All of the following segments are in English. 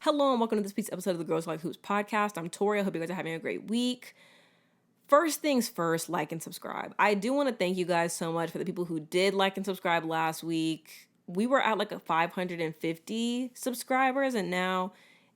Hello and welcome to this week's episode of the Girls Like Hoops podcast. I'm Tori. I hope you guys are having a great week. First things first, like and subscribe. I do want to thank you guys so much for the people who did like and subscribe last week. We were at like a 550 subscribers and now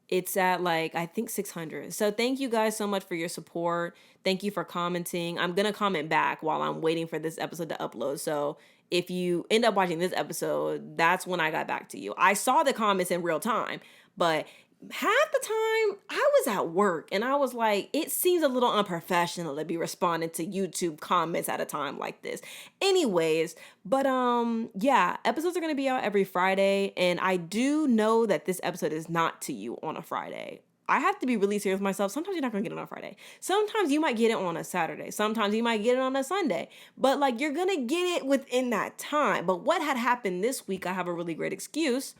it's at I think 600. So thank you guys so much for your support. Thank you for commenting. I'm going to comment back while I'm waiting for this episode to upload. So if you end up watching this episode, that's when I got back to you. I saw the comments in real time, but half the time I was at work and I was like, it seems a little unprofessional to be responding to YouTube comments at a time like this. Anyways, but yeah, episodes are going to be out every Friday, and I do know that this episode is not to you on a Friday. I have to be really serious with myself. Sometimes you're not going to get it on a Friday. Sometimes you might get it on a Saturday. Sometimes you might get it on a Sunday. But you're going to get it within that time. But what had happened this week, I have a really great excuse.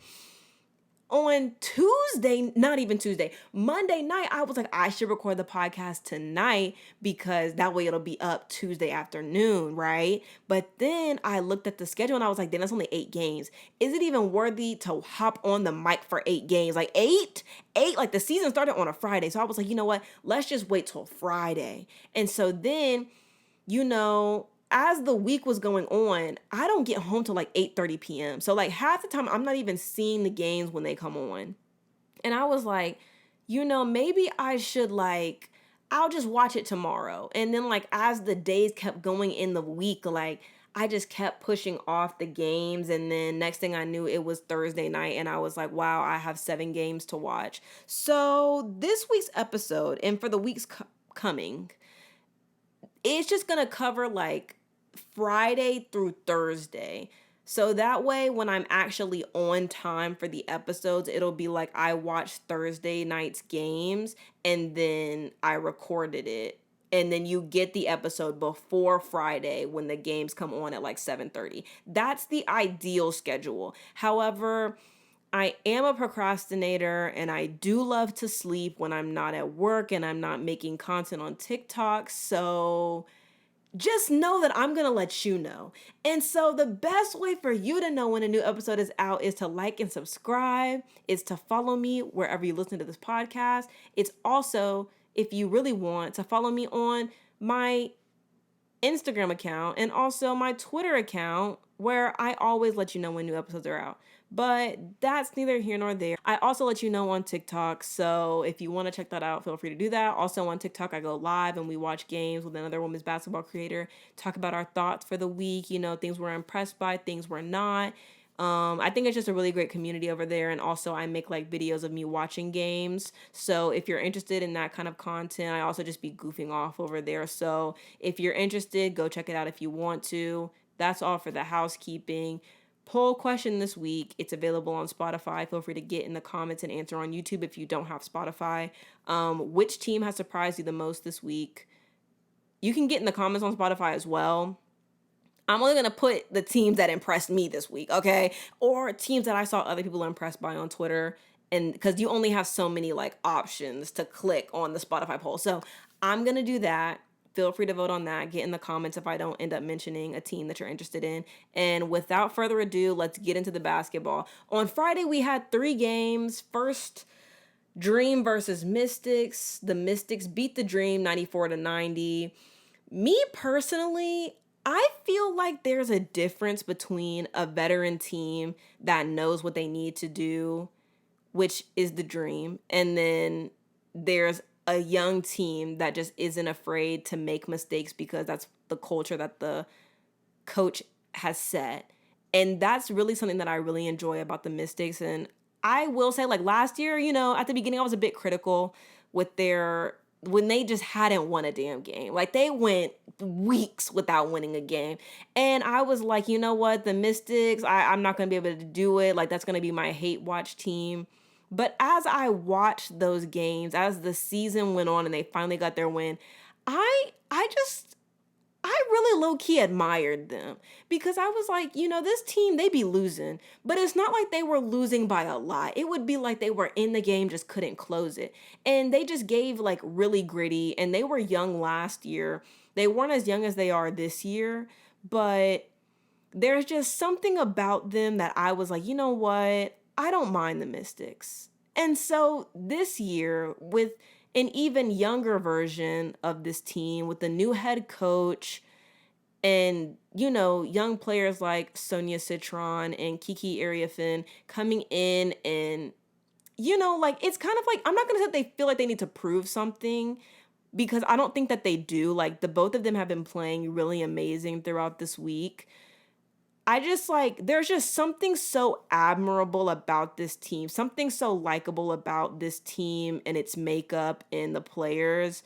On Tuesday, not even Tuesday, Monday night, I was like, I should record the podcast tonight because that way it'll be up Tuesday afternoon, right? But then I looked at the schedule and I was like, then that's only 8 games. Is it even worthy to hop on the mic for 8 games? Like 8, the season started on a Friday. So I was like, you know what? Let's just wait till Friday. And so then, as the week was going on, I don't get home till 8:30 p.m. So half the time I'm not even seeing the games when they come on. And I was like, maybe I should I'll just watch it tomorrow. And then as the days kept going in the week, I just kept pushing off the games. And then next thing I knew, it was Thursday night. And I was like, wow, I have 7 games to watch. So this week's episode, and for the weeks coming, it's just going to cover Friday through Thursday. So that way, when I'm actually on time for the episodes, it'll be I watched Thursday night's games and then I recorded it. And then you get the episode before Friday when the games come on at 7:30. That's the ideal schedule. However, I am a procrastinator and I do love to sleep when I'm not at work and I'm not making content on TikTok. So just know that I'm going to let you know. And so the best way for you to know when a new episode is out is to like and subscribe. It's to follow me wherever you listen to this podcast. It's also, if you really want, to follow me on my Instagram account and also my Twitter account, where I always let you know when new episodes are out. But that's neither here nor there. I also let you know on TikTok, so if you want to check that out, feel free to do that. Also on TikTok, I go live and we watch games with another women's basketball creator, talk about our thoughts for the week, things we're impressed by, things we're not. I think it's just a really great community over there. And also I make videos of me watching games. So if you're interested in that kind of content, I also just be goofing off over there. So if you're interested, go check it out if you want to. That's all for the housekeeping. Poll question this week. It's available on Spotify. Feel free to get in the comments and answer on YouTube if you don't have Spotify. Which team has surprised you the most this week? You can get in the comments on Spotify as well. I'm only going to put the teams that impressed me this week, okay? Or teams that I saw other people impressed by on Twitter. And because you only have so many options to click on the Spotify poll. So I'm going to do that. Feel free to vote on that. Get in the comments if I don't end up mentioning a team that you're interested in. And without further ado, let's get into the basketball. On Friday, we had 3 games. First, Dream versus Mystics. The Mystics beat the Dream 94-90. Me personally, I feel like there's a difference between a veteran team that knows what they need to do, which is the Dream, and then there's a young team that just isn't afraid to make mistakes because that's the culture that the coach has set. And that's really something that I really enjoy about the Mystics. And I will say last year, at the beginning I was a bit critical with when they just hadn't won a damn game. They went weeks without winning a game. And I was like, you know what? The Mystics, I'm not going to be able to do it. That's going to be my hate watch team. But as I watched those games, as the season went on and they finally got their win, I really low-key admired them because I was like, this team, they be losing, but it's not like they were losing by a lot. It would be like they were in the game, just couldn't close it. And they just gave really gritty, and they were young last year. They weren't as young as they are this year, but there's just something about them that I was like, you know what? I don't mind the Mystics. And so this year, with an even younger version of this team, with a new head coach and, young players like Sonia Citron and Kiki Ariafin coming in and, like, it's kind of like, I'm not going to say they feel like they need to prove something, because I don't think that they do. Like, the both of them have been playing really amazing throughout this week. I just like, there's just something so admirable about this team, something so likable about this team and its makeup and the players.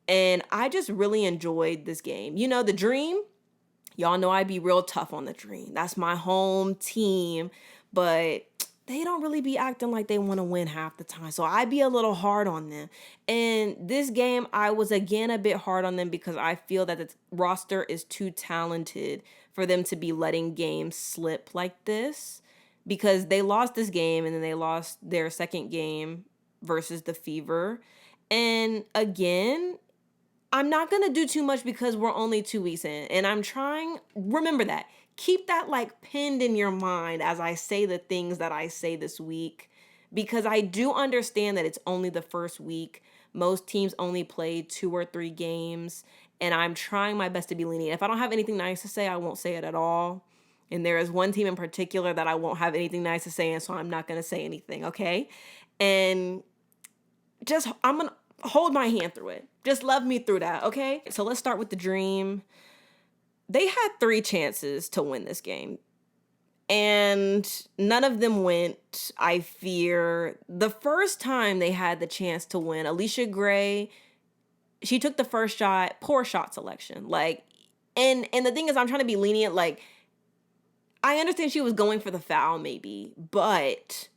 And I just really enjoyed this game. The Dream, y'all know I'd be real tough on the Dream. That's my home team, but they don't really be acting like they want to win half the time. So I'd be a little hard on them. And this game, I was again a bit hard on them because I feel that the roster is too talented for them to be letting games slip like this, because they lost this game and then they lost their second game versus the Fever. And again, I'm not going to do too much because we're only 2 weeks in, and I'm trying, remember that. Keep that like pinned in your mind as I say the things that I say this week, because I do understand that it's only the first week. Most teams only play 2 or 3 games, and I'm trying my best to be lenient. If I don't have anything nice to say, I won't say it at all. And there is one team in particular that I won't have anything nice to say, and so I'm not going to say anything, okay? And I'm going to hold my hand through it. Just love me through that, okay? So let's start with the Dream. They had 3 chances to win this game, and none of them went, I fear. The first time they had the chance to win, Alicia Gray, she took the first shot, poor shot selection. Like, and the thing is, I'm trying to be lenient. Like, I understand she was going for the foul maybe, but...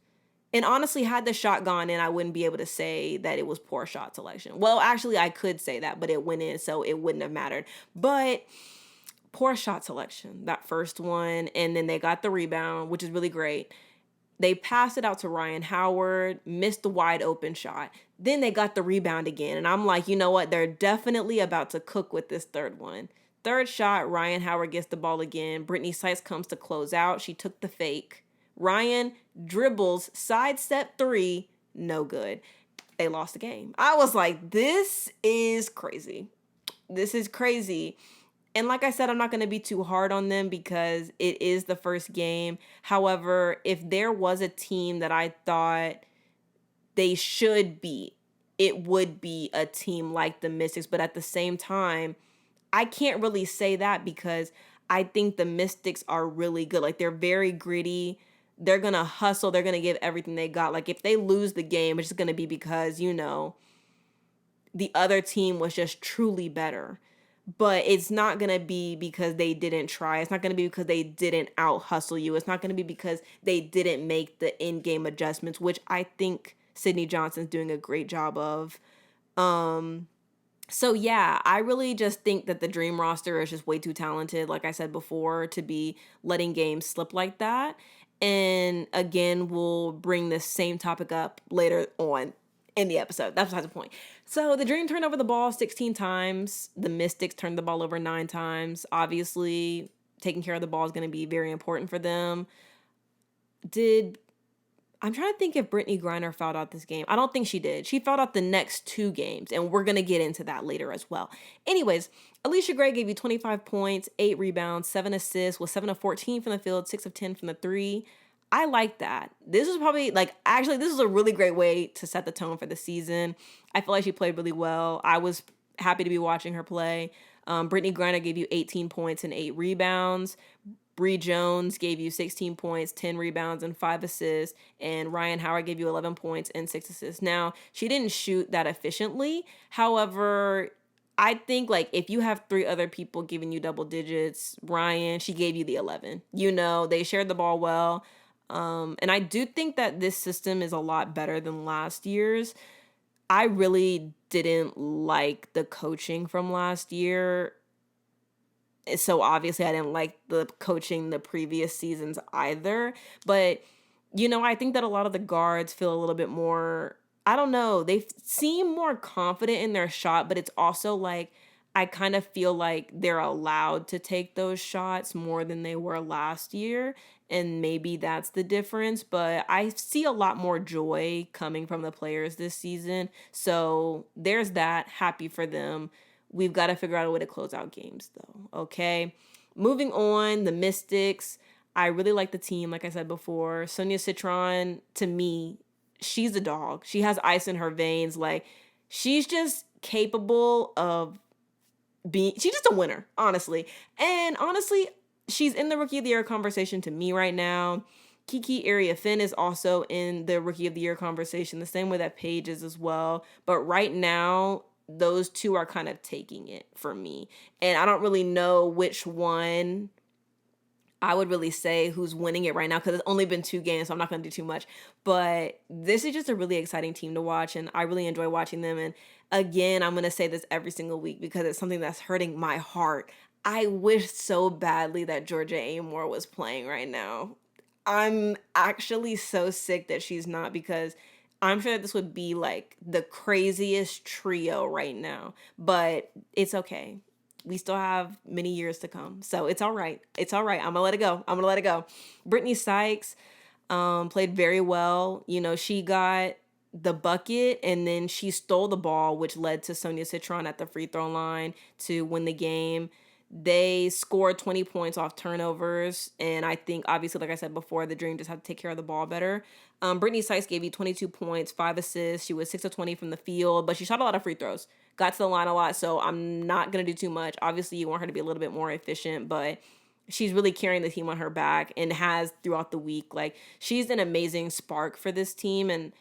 And honestly, had the shot gone in, I wouldn't be able to say that it was poor shot selection. Well, actually, I could say that, but it went in, so it wouldn't have mattered. But poor shot selection, that first one. And then they got the rebound, which is really great. They passed it out to Ryan Howard, missed the wide open shot. Then they got the rebound again. And I'm like, you know what? They're definitely about to cook with this third one. Third shot, Ryan Howard gets the ball again. Brittany Sykes comes to close out. She took the fake. Ryan dribbles, sidestep 3, no good. They lost the game. I was like, this is crazy. This is crazy. And like I said, I'm not going to be too hard on them because it is the first game. However, if there was a team that I thought they should beat, it would be a team like the Mystics. But at the same time, I can't really say that because I think the Mystics are really good. Like, they're very gritty. They're going to hustle. They're going to give everything they got. Like, if they lose the game, it's just going to be because, the other team was just truly better. But it's not going to be because they didn't try. It's not going to be because they didn't out-hustle you. It's not going to be because they didn't make the in-game adjustments, which I think Sydney Johnson's doing a great job of. So yeah, I really just think that the Dream roster is just way too talented, like I said before, to be letting games slip like that. And again, we'll bring this same topic up later on in the episode. That's besides the point. So the Dream turned over the ball 16 times. The Mystics turned the ball over 9 times. Obviously, taking care of the ball is going to be very important for them. I'm trying to think if Brittany Griner fouled out this game. I don't think she did. She fouled out the next 2 games, and we're going to get into that later as well. Anyways, Alicia Gray gave you 25 points, 8 rebounds, 7 assists, with 7 of 14 from the field, 6 of 10 from the 3. I like that. This is probably, this is a really great way to set the tone for the season. I feel like she played really well. I was happy to be watching her play. Brittany Griner gave you 18 points and 8 rebounds. Bree Jones gave you 16 points, 10 rebounds, and 5 assists. And Ryan Howard gave you 11 points and 6 assists. Now, she didn't shoot that efficiently. However, I think, if you have 3 other people giving you double digits, Ryan, she gave you the 11. They shared the ball well. And I do think that this system is a lot better than last year's. I really didn't like the coaching from last year. So obviously I didn't like the coaching the previous seasons either. But, I think that a lot of the guards feel a little bit more, I don't know, they seem more confident in their shot, but it's also I kind of feel like they're allowed to take those shots more than they were last year. and maybe that's the difference. But I see a lot more joy coming from the players this season. So there's that. Happy for them. We've got to figure out a way to close out games, though. Okay. Moving on, the Mystics. I really like the team, like I said before. Sonia Citron, to me, she's a dog. She has ice in her veins. Like, she's just capable of she's just a winner, honestly. And honestly, she's in the Rookie of the Year conversation to me right now. Kiki Area Finn is also in the Rookie of the Year conversation, the same way that Paige is as well. But right now, those two are kind of taking it for me. And I don't really know which one I would really say who's winning it right now, because it's only been 2 games, so I'm not going to do too much. But this is just a really exciting team to watch, and I really enjoy watching them. And again, I'm going to say this every single week because it's something that's hurting my heart. I wish so badly that Georgia Amore was playing right now. I'm actually so sick that she's not, because I'm sure that this would be like the craziest trio right now. But it's okay. We still have many years to come. So it's all right. It's all right. I'm going to let it go. I'm going to let it go. Brittany Sykes played very well. You know, she got the bucket and then she stole the ball, which led to Sonia Citron at the free throw line to win the game. They scored 20 points off turnovers. And I think, obviously, like I said before, the Dream just had to take care of the ball better. Brittany Sykes gave you 22 points, 5 assists. She was 6 of 20 from the field, but she shot a lot of free throws. Got to the line a lot, so I'm not going to do too much. Obviously, you want her to be a little bit more efficient, but she's really carrying the team on her back and has throughout the week. Like, she's an amazing spark for this team, and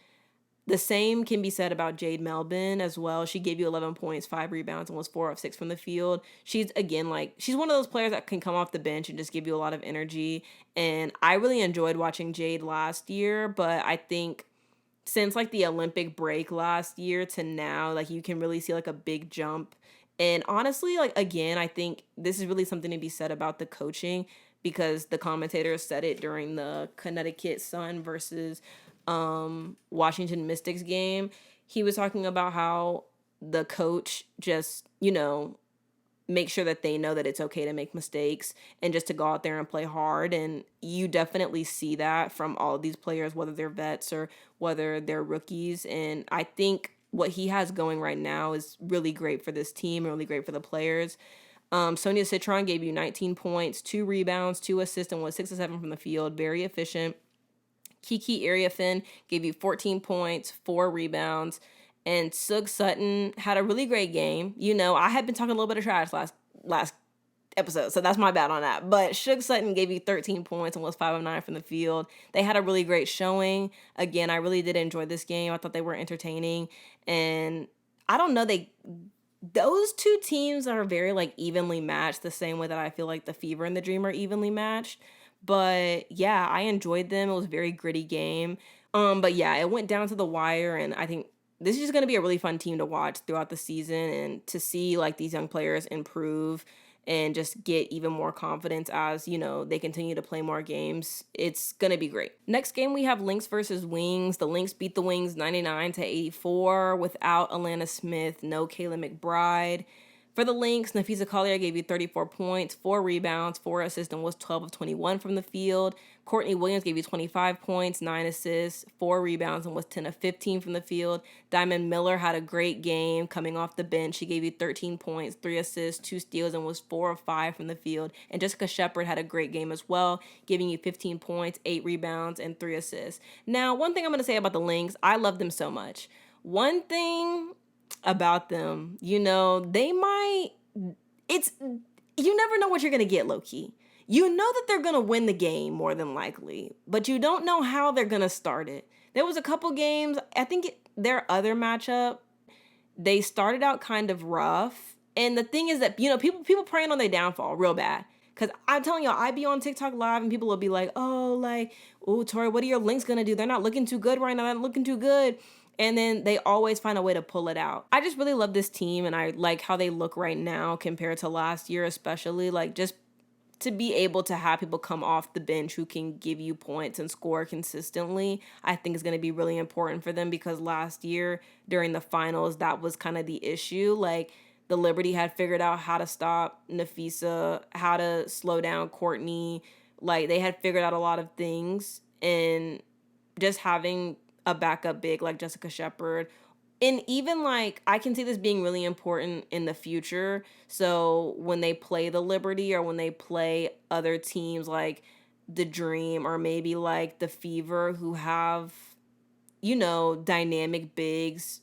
the same can be said about Jade Melvin as well. She gave you 11 points, 5 rebounds, and was 4 of 6 from the field. She's, again, like, she's one of those players that can come off the bench and just give you a lot of energy. And I really enjoyed watching Jade last year, but I think since, like, the Olympic break last year to now, like, you can really see, like, a big jump. And honestly, like, again, I think this is really something to be said about the coaching, because the commentators said it during the Connecticut Sun versus Washington Mystics game. He was talking about how the coach just, you know, make sure that they know that it's okay to make mistakes and just to go out there and play hard. And you definitely see that from all of these players, whether they're vets or whether they're rookies. And I think what he has going right now is really great for this team, really great for the players. Sonia Citron gave you 19 points, 2 rebounds, 2 assists, and was 6 of 7 from the field. Very efficient. Kiki Ariafin gave you 14 points, 4 rebounds. And Sug Sutton had a really great game. You know, I had been talking a little bit of trash last episode, so that's my bad on that. But Sug Sutton gave you 13 points and was 5 of 9 from the field. They had a really great showing. Again, I really did enjoy this game. I thought they were entertaining. And I don't know, those two teams are very, like, evenly matched, the same way that I feel like the Fever and the Dream are evenly matched. But yeah, I enjoyed them. It was a very gritty game. But yeah, it went down to the wire, and I think this is just going to be a really fun team to watch throughout the season, and to see, like, these young players improve and just get even more confidence as, you know, they continue to play more games. It's going to be great. Next game, we have Lynx versus Wings. The Lynx beat the Wings 99-84 without Alana Smith, no Kayla McBride. For the Lynx, Nafisa Collier gave you 34 points, 4 rebounds, 4 assists, and was 12 of 21 from the field. Courtney Williams gave you 25 points, 9 assists, 4 rebounds, and was 10 of 15 from the field. Diamond Miller had a great game coming off the bench. She gave you 13 points, 3 assists, 2 steals, and was 4 of 5 from the field. And Jessica Shepard had a great game as well, giving you 15 points, 8 rebounds, and 3 assists. Now, one thing I'm going to say about the Lynx, I love them so much. One thing about them, you know, you never know what you're going to get, low-key. You know that they're going to win the game more than likely, but you don't know how they're going to start it. There was a couple games, I think their other matchup, they started out kind of rough. And the thing is that, you know, people praying on their downfall real bad. Because I'm telling y'all, I be on TikTok live and people will be like, oh, Tori, what are your Lynx going to do? They're not looking too good right now. They're not looking too good. And then they always find a way to pull it out. I just really love this team, and I like how they look right now compared to last year, especially. Like, just to be able to have people come off the bench who can give you points and score consistently, I think is going to be really important for them, because last year during the finals, that was kind of the issue. Like, the Liberty had figured out how to stop Nafisa, how to slow down Courtney, Like, they had figured out a lot of things, and just having a backup big like Jessica Shepard. And even like, I can see this being really important in the future. So when they play the Liberty or when they play other teams like the Dream or maybe like the Fever, who have, dynamic bigs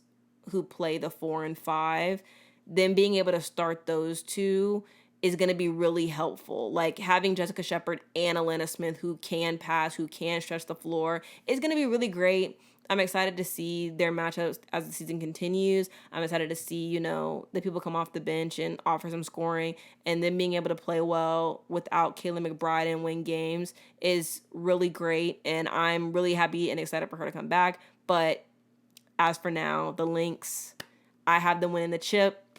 who play the 4 and 5, then being able to start those two is going to be really helpful. Like, having Jessica Shepard and Alana Smith who can pass, who can stretch the floor, is going to be really great. I'm excited to see their matchups as the season continues. I'm excited to see, the people come off the bench and offer some scoring, and then being able to play well without Kayla McBride and win games is really great. And I'm really happy and excited for her to come back. But as for now, the Lynx, I have them winning the chip.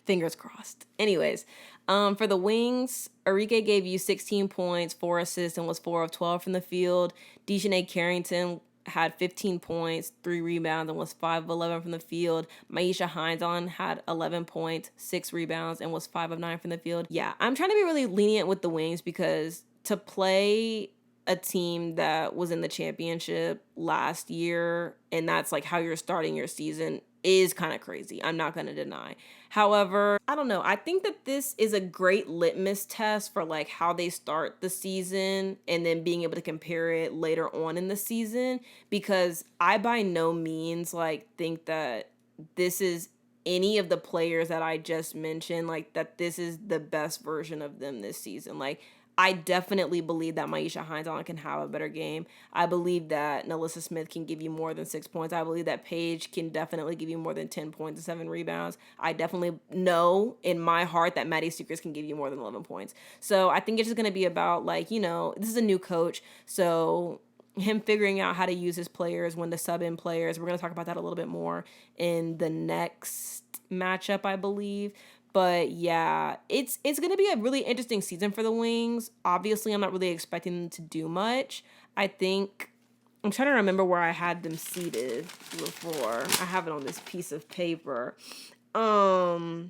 Fingers crossed. Anyways, for the Wings, Arike gave you 16 points, 4 assists, and was 4 of 12 from the field. Dejanay Carrington had 15 points, 3 rebounds, and was 5 of 11 from the field. Maisha Heinzon had 11 points, 6 rebounds, and was 5 of 9 from the field. Yeah, I'm trying to be really lenient with the Wings because to play a team that was in the championship last year, and that's like how you're starting your season, is kind of crazy. I'm not going to deny. However, I don't know. I think that this is a great litmus test for like how they start the season and then being able to compare it later on in the season, because I by no means like think that this is any of the players that I just mentioned, like that this is the best version of them this season. Like, I definitely believe that Maisha Heinzon can have a better game. I believe that Nalissa Smith can give you more than 6 points. I believe that Paige can definitely give you more than 10 points and 7 rebounds. I definitely know in my heart that Maddie Secrets can give you more than 11 points. So I think it's just going to be about like, this is a new coach. So him figuring out how to use his players, when to sub in players. We're going to talk about that a little bit more in the next matchup, I believe. But yeah, it's going to be a really interesting season for the Wings. Obviously, I'm not really expecting them to do much. I'm trying to remember where I had them seated before. I have it on this piece of paper. Yeah,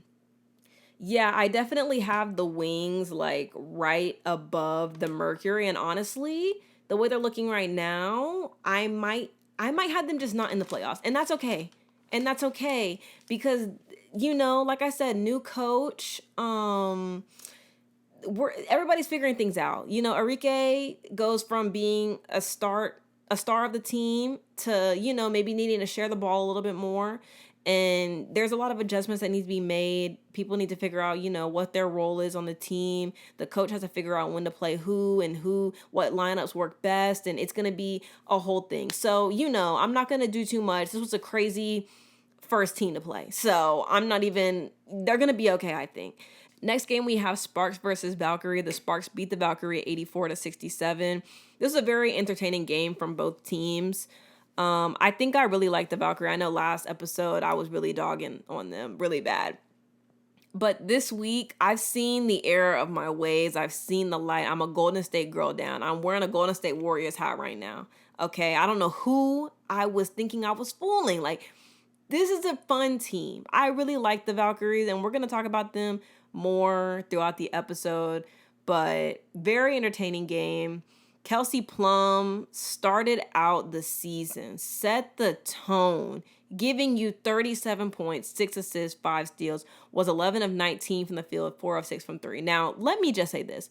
I definitely have the Wings like right above the Mercury, and honestly, the way they're looking right now, I might have them just not in the playoffs. And that's okay. Because like I said, new coach, everybody's figuring things out. Arike goes from being a star of the team to, maybe needing to share the ball a little bit more. And there's a lot of adjustments that need to be made. People need to figure out, what their role is on the team. The coach has to figure out when to play who and what lineups work best. And it's going to be a whole thing. So, I'm not going to do too much. This was a crazy first team to play. So they're going to be okay, I think. Next game, we have Sparks versus Valkyrie. The Sparks beat the Valkyrie 84-67. This was a very entertaining game from both teams. I think I really like the Valkyrie. I know last episode I was really dogging on them really bad. But this week, I've seen the error of my ways. I've seen the light. I'm a Golden State girl down. I'm wearing a Golden State Warriors hat right now. Okay, I don't know who I was thinking I was fooling. Like, this is a fun team. I really like the Valkyries, and we're going to talk about them more throughout the episode. But very entertaining game. Kelsey Plum started out the season, set the tone, giving you 37 points, 6 assists, 5 steals, was 11 of 19 from the field, 4 of 6 from 3. Now, let me just say this.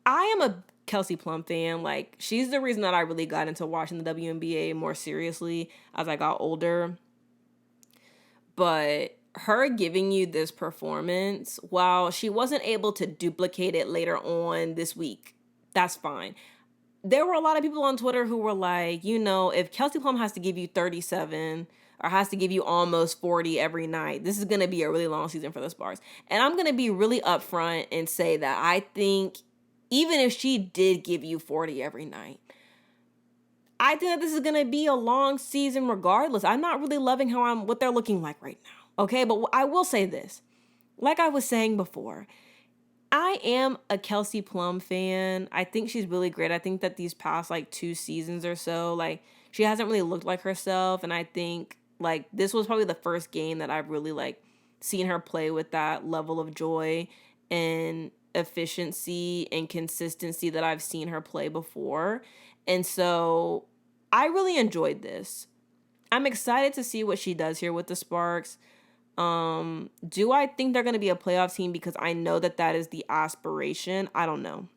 I am a Kelsey Plum fan. Like, she's the reason that I really got into watching the WNBA more seriously as I got older. But her giving you this performance, while she wasn't able to duplicate it later on this week, that's fine. There were a lot of people on Twitter who were like, if Kelsey Plum has to give you 37 or has to give you almost 40 every night, this is going to be a really long season for the Sparks. And I'm going to be really upfront and say that I think even if she did give you 40 every night, I think that this is going to be a long season regardless. I'm not really loving what they're looking like right now. Okay, but I will say this. Like I was saying before, I am a Kelsey Plum fan. I think she's really great. I think that these past 2 seasons or so, she hasn't really looked like herself. And I think this was probably the first game that I've really seen her play with that level of joy. And efficiency and consistency that I've seen her play before. And so I really enjoyed this. I'm excited to see what she does here with the Sparks. Do I think they're going to be a playoff team? Because I know that that is the aspiration. I don't know.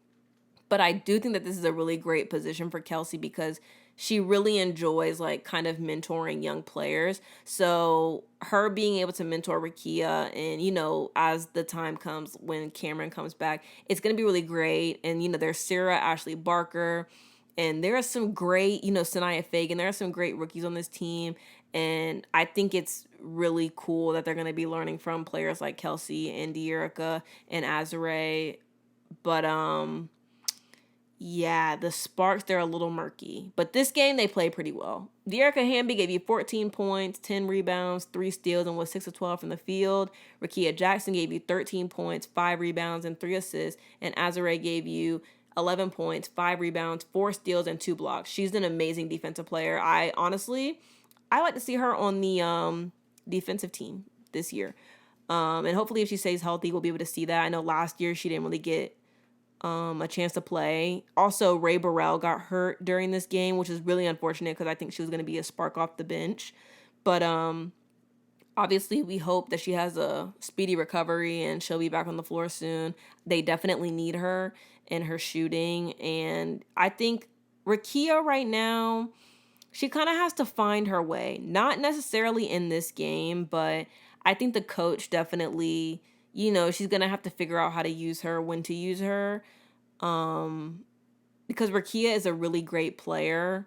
But I do think that this is a really great position for Kelsey because she really enjoys like kind of mentoring young players. So her being able to mentor Rakia and, as the time comes when Cameron comes back, it's going to be really great. And, there's Sarah Ashley Barker and there are some great, Sanaya Fagan. There are some great rookies on this team. And I think it's really cool that they're going to be learning from players like Kelsey and De'Erica and Azare. But, yeah, the Sparks, they're a little murky. But this game, they play pretty well. De'Erica Hamby gave you 14 points, 10 rebounds, 3 steals, and was 6 of 12 from the field. Rakia Jackson gave you 13 points, 5 rebounds, and 3 assists. And Azare gave you 11 points, 5 rebounds, 4 steals, and 2 blocks. She's an amazing defensive player. I like to see her on the defensive team this year. And hopefully if she stays healthy, we'll be able to see that. I know last year she didn't really get a chance to play. Also, Ray Burrell got hurt during this game, which is really unfortunate because I think she was going to be a spark off the bench. But obviously, we hope that she has a speedy recovery and she'll be back on the floor soon. They definitely need her and her shooting. And I think Rakia right now, she kind of has to find her way. Not necessarily in this game, but I think the coach definitely, she's going to have to figure out how to use her, when to use her. Because Rakia is a really great player.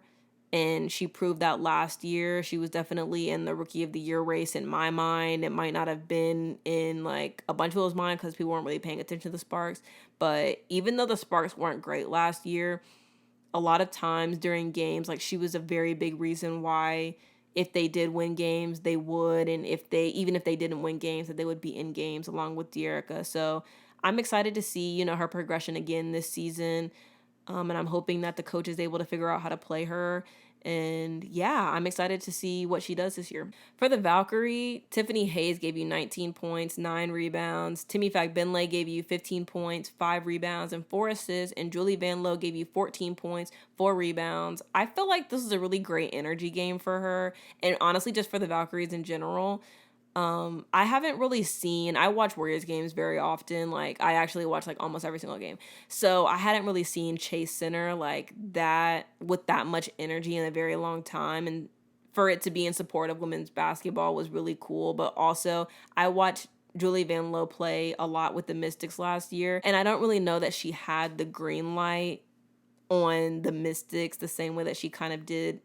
And she proved that last year. She was definitely in the Rookie of the Year race in my mind. It might not have been in like a bunch of people's mind because people weren't really paying attention to the Sparks. But even though the Sparks weren't great last year, a lot of times during games, like she was a very big reason why if they did win games, they would. And even if they didn't win games, that they would be in games along with De'Erica. So I'm excited to see, her progression again this season. And I'm hoping that the coach is able to figure out how to play her. And yeah, I'm excited to see what she does this year. For the Valkyrie, Tiffany Hayes gave you 19 points, 9 rebounds. Timmy Fagbenle gave you 15 points, 5 rebounds, and 4 assists. And Julie Van Lowe gave you 14 points, 4 rebounds. I feel like this is a really great energy game for her. And honestly, just for the Valkyries in general. I haven't really seen, I watch Warriors games very often. Like I actually watch like almost every single game. So I hadn't really seen Chase Center like that with that much energy in a very long time. And for it to be in support of women's basketball was really cool. But also I watched Julie Van Lowe play a lot with the Mystics last year. And I don't really know that she had the green light on the Mystics the same way that she kind of did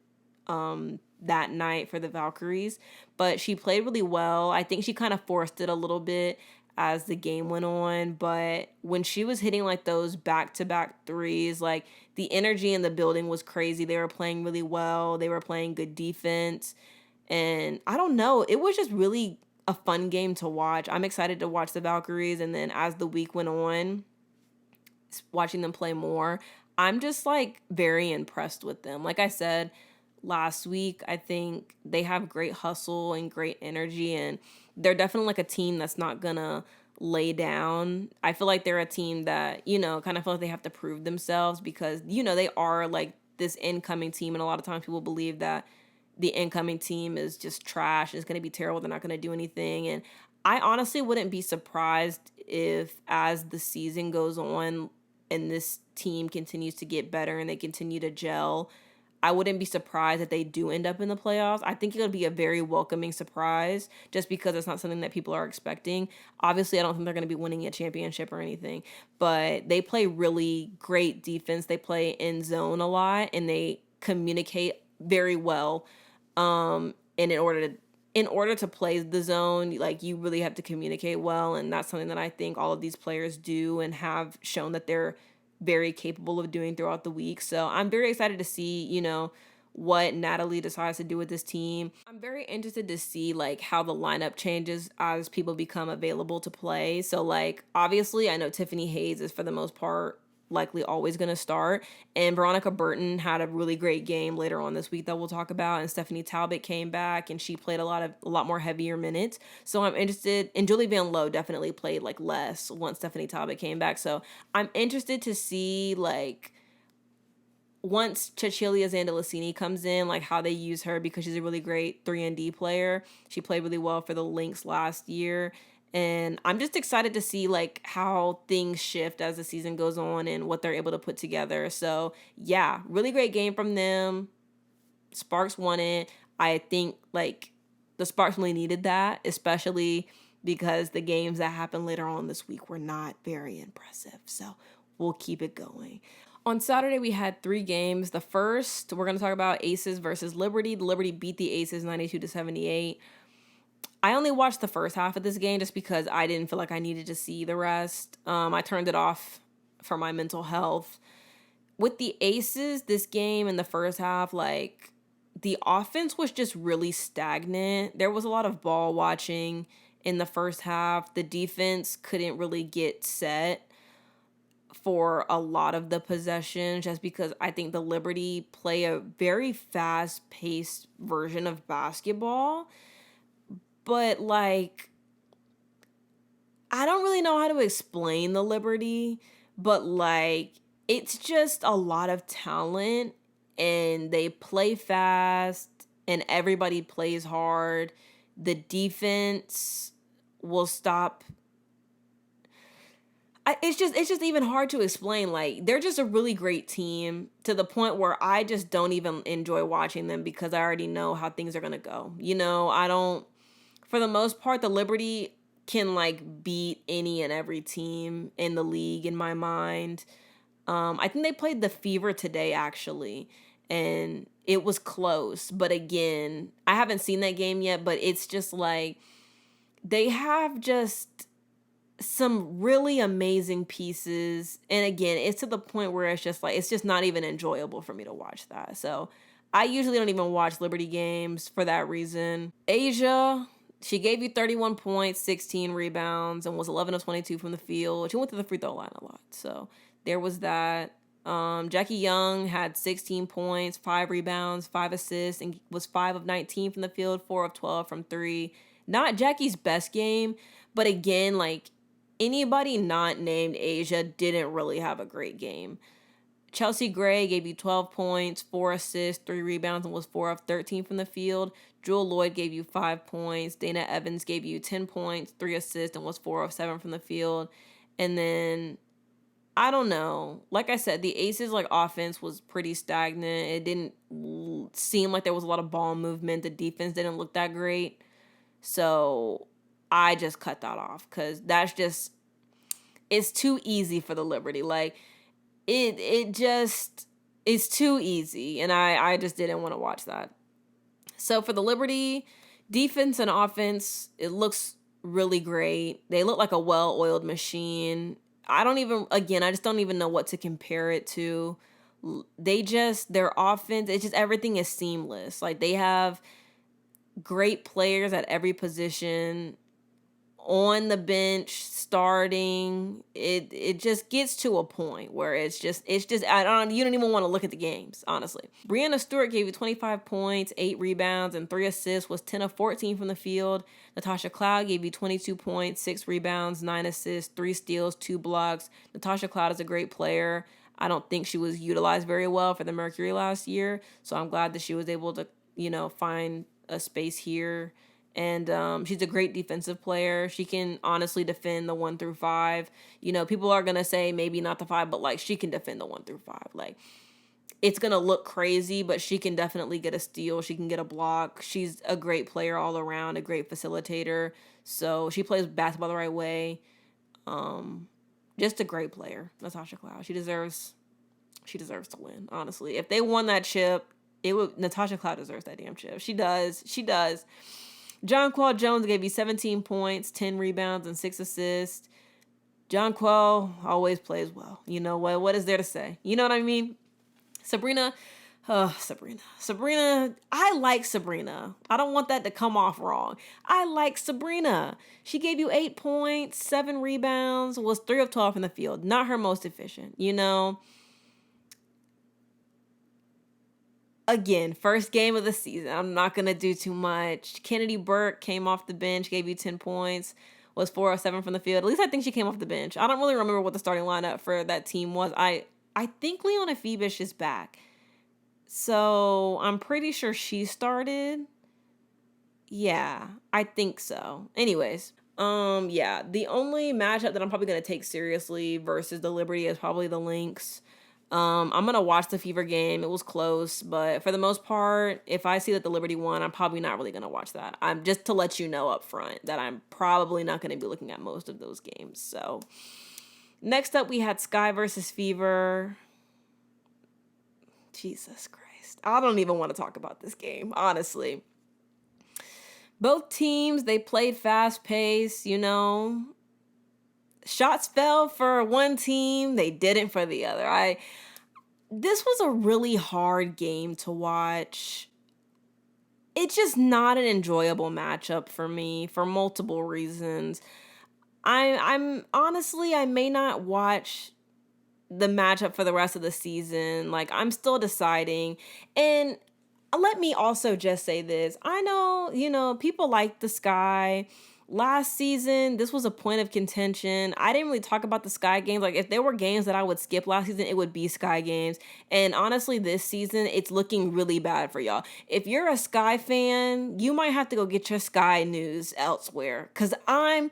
that night for the Valkyries, but she played really well. I think she kind of forced it a little bit as the game went on, but when she was hitting like those back-to-back threes, like the energy in the building was crazy. They were playing really well. They were playing good defense, and I don't know, it was just really a fun game to watch. I'm excited to watch the Valkyries, and then as the week went on, watching them play more, I'm just like very impressed with them. Like I said last week, I think they have great hustle and great energy, and they're definitely like a team that's not gonna lay down. I feel like they're a team that, kind of feel like they have to prove themselves because, they are like this incoming team, and a lot of times people believe that the incoming team is just trash, it's gonna be terrible, they're not gonna do anything. And I honestly wouldn't be surprised if as the season goes on and this team continues to get better and they continue to gel, I wouldn't be surprised if they do end up in the playoffs. I think it'll be a very welcoming surprise just because it's not something that people are expecting. Obviously, I don't think they're going to be winning a championship or anything, but they play really great defense. They play in zone a lot and they communicate very well. And in order to play the zone, like you really have to communicate well, and that's something that I think all of these players do and have shown that they're very capable of doing throughout the week. So I'm very excited to see, what Natalie decides to do with this team. I'm very interested to see like how the lineup changes as people become available to play. So like obviously I know Tiffany Hayes is for the most part likely always going to start. And Veronica Burton had a really great game later on this week that we'll talk about. And Stephanie Talbot came back and she played a lot more heavier minutes. So I'm interested. And Julie Van Lowe definitely played like less once Stephanie Talbot came back. So I'm interested to see like once Cecilia Zandalicini comes in, like how they use her, because she's a really great 3-and-D player. She played really well for the Lynx last year. And I'm just excited to see like how things shift as the season goes on and what they're able to put together. So yeah, really great game from them. Sparks won it. I think like the Sparks really needed that, especially because the games that happened later on this week were not very impressive. So we'll keep it going. On Saturday, we had 3 games. The first, we're going to talk about Aces versus Liberty. The Liberty beat the Aces 92-78. I only watched the first half of this game just because I didn't feel like I needed to see the rest. I turned it off for my mental health. With the Aces, this game in the first half, like, the offense was just really stagnant. There was a lot of ball watching in the first half. The defense couldn't really get set for a lot of the possession just because I think the Liberty play a very fast-paced version of basketball. But, like, I don't really know how to explain the Liberty, but, like, it's just a lot of talent, and they play fast, and everybody plays hard. The defense will stop. It's just even hard to explain. Like, they're just a really great team to the point where I just don't even enjoy watching them because I already know how things are going to go. You know, I don't, for the most part, the Liberty can like beat any and every team in the league in my mind. I think they played the Fever today actually, and it was close. But again, I haven't seen that game yet, but it's just like they have just some really amazing pieces. And again, it's to the point where it's just like, it's just not even enjoyable for me to watch that. So I usually don't even watch Liberty games for that reason. Asia, she gave you 31 points, 16 rebounds, and was 11 of 22 from the field. She went to the free throw line a lot. So there was that. Jackie Young had 16 points, 5 rebounds, 5 assists, and was 5 of 19 from the field, 4 of 12 from 3. Not Jackie's best game, but again, like, anybody not named Asia didn't really have a great game. Chelsea Gray gave you 12 points, 4 assists, 3 rebounds, and was 4 of 13 from the field. Jewel Lloyd gave you 5 points. Dana Evans gave you 10 points, 3 assists, and was 4 of 7 from the field. And then, I don't know. Like I said, the Aces, like, offense was pretty stagnant. It didn't seem like there was a lot of ball movement. The defense didn't look that great. So I just cut that off because that's just, it's too easy for the Liberty. Like, it just, it's too easy. And I just didn't want to watch that. So for the Liberty, defense and offense, it looks really great. They look like a well-oiled machine. I just don't even know what to compare it to. Their offense, it's just, everything is seamless. Like, they have great players at every position, on the bench, starting. It just gets to a point where it's just you don't even want to look at the games, honestly. Breanna Stewart gave you 25 points, 8 rebounds, and 3 assists, was 10 of 14 from the field. Natasha Cloud gave you 22 points, 6 rebounds, 9 assists, 3 steals, 2 blocks. Natasha Cloud is a great player. I don't think she was utilized very well for the Mercury last year, so I'm glad that she was able to, find a space here. And she's a great defensive player. She can honestly defend the 1 through 5. People are going to say maybe not the 5, but, like, she can defend the 1 through 5. Like, it's going to look crazy, but she can definitely get a steal. She can get a block. She's a great player all around, a great facilitator. So she plays basketball the right way. Just a great player, Natasha Cloud. She deserves to win, honestly. If they won that chip, Natasha Cloud deserves that damn chip. She does. Jonquel Jones gave you 17 points, 10 rebounds, and 6 assists. Jonquel always plays well. You know what is there to say? You know what I mean? Sabrina Sabrina. Sabrina, I like Sabrina. I don't want that to come off wrong. I like Sabrina. She gave you 8 points, 7 rebounds, was 3 of 12 in the field. Not her most efficient, you know? Again, first game of the season. I'm not going to do too much. Kennedy Burke came off the bench, gave you 10 points, was 4 of 7 from the field. At least I think she came off the bench. I don't really remember what the starting lineup for that team was. I think Leona Phoebus is back. So I'm pretty sure she started. Yeah, I think so. Anyways, yeah, the only matchup that I'm probably gonna take seriously versus the Liberty is probably the Lynx. I'm gonna watch the Fever game. It was close, but for the most part, if I see that the Liberty won, I'm probably not really gonna watch that. I'm just to let you know up front that I'm probably not gonna be looking at most of those games. So next up, we had Sky versus Fever. Jesus Christ. I don't even want to talk about this game, honestly. Both teams, they played fast pace, you know. Shots fell for one team, they didn't for the other. This was a really hard game to watch. It's just not an enjoyable matchup for me for multiple reasons. I'm honestly, I may not watch the matchup for the rest of the season. Like, I'm still deciding. And let me also just say this. I know, people like the Sky. Last season, this was a point of contention. I didn't really talk about the Sky games. Like, if there were games that I would skip last season, it would be Sky games. And honestly, this season, it's looking really bad for y'all. If you're a Sky fan, you might have to go get your Sky news elsewhere. Because I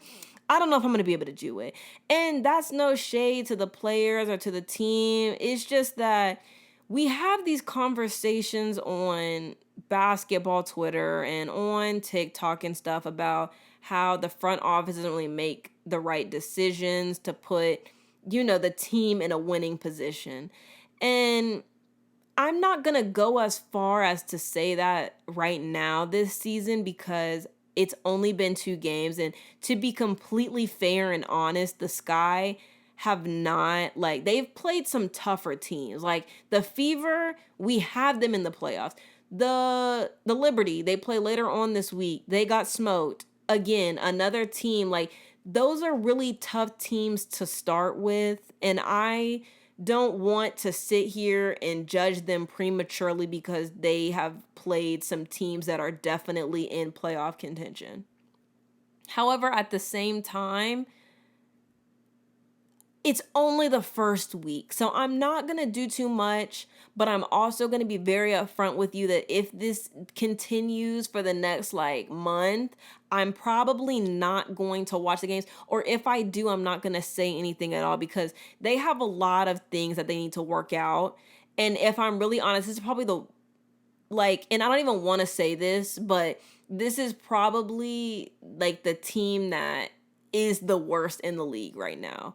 don't know if I'm going to be able to do it. And that's no shade to the players or to the team. It's just that we have these conversations on basketball Twitter and on TikTok and stuff about how the front office doesn't really make the right decisions to put, the team in a winning position. And I'm not going to go as far as to say that right now this season because it's only been 2 games. And to be completely fair and honest, the Sky have not, they've played some tougher teams. Like, the Fever, we have them in the playoffs. The Liberty, they play later on this week. They got smoked. Again, another team. Like, those are really tough teams to start with. And I don't want to sit here and judge them prematurely because they have played some teams that are definitely in playoff contention. However, at the same time, it's only the first week, so I'm not going to do too much, but I'm also going to be very upfront with you that if this continues for the next month, I'm probably not going to watch the games, or if I do, I'm not going to say anything at all because they have a lot of things that they need to work out. And if I'm really honest, this is probably and I don't even want to say this, but this is probably the team that is the worst in the league right now.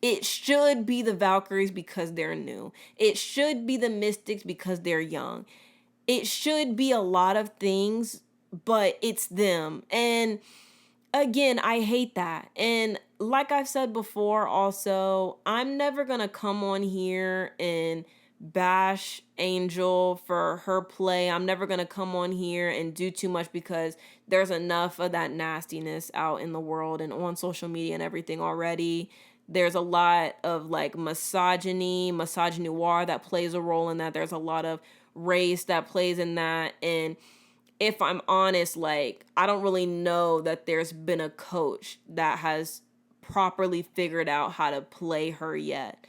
It should be the Valkyries because they're new. It should be the Mystics because they're young. It should be a lot of things, but it's them. And again, I hate that. And like I've said before also, I'm never going to come on here and bash Angel for her play. I'm never going to come on here and do too much because there's enough of that nastiness out in the world and on social media and everything already. There's a lot of misogyny noir that plays a role in that. There's a lot of race that plays in that. And if I'm honest, I don't really know that there's been a coach that has properly figured out how to play her yet.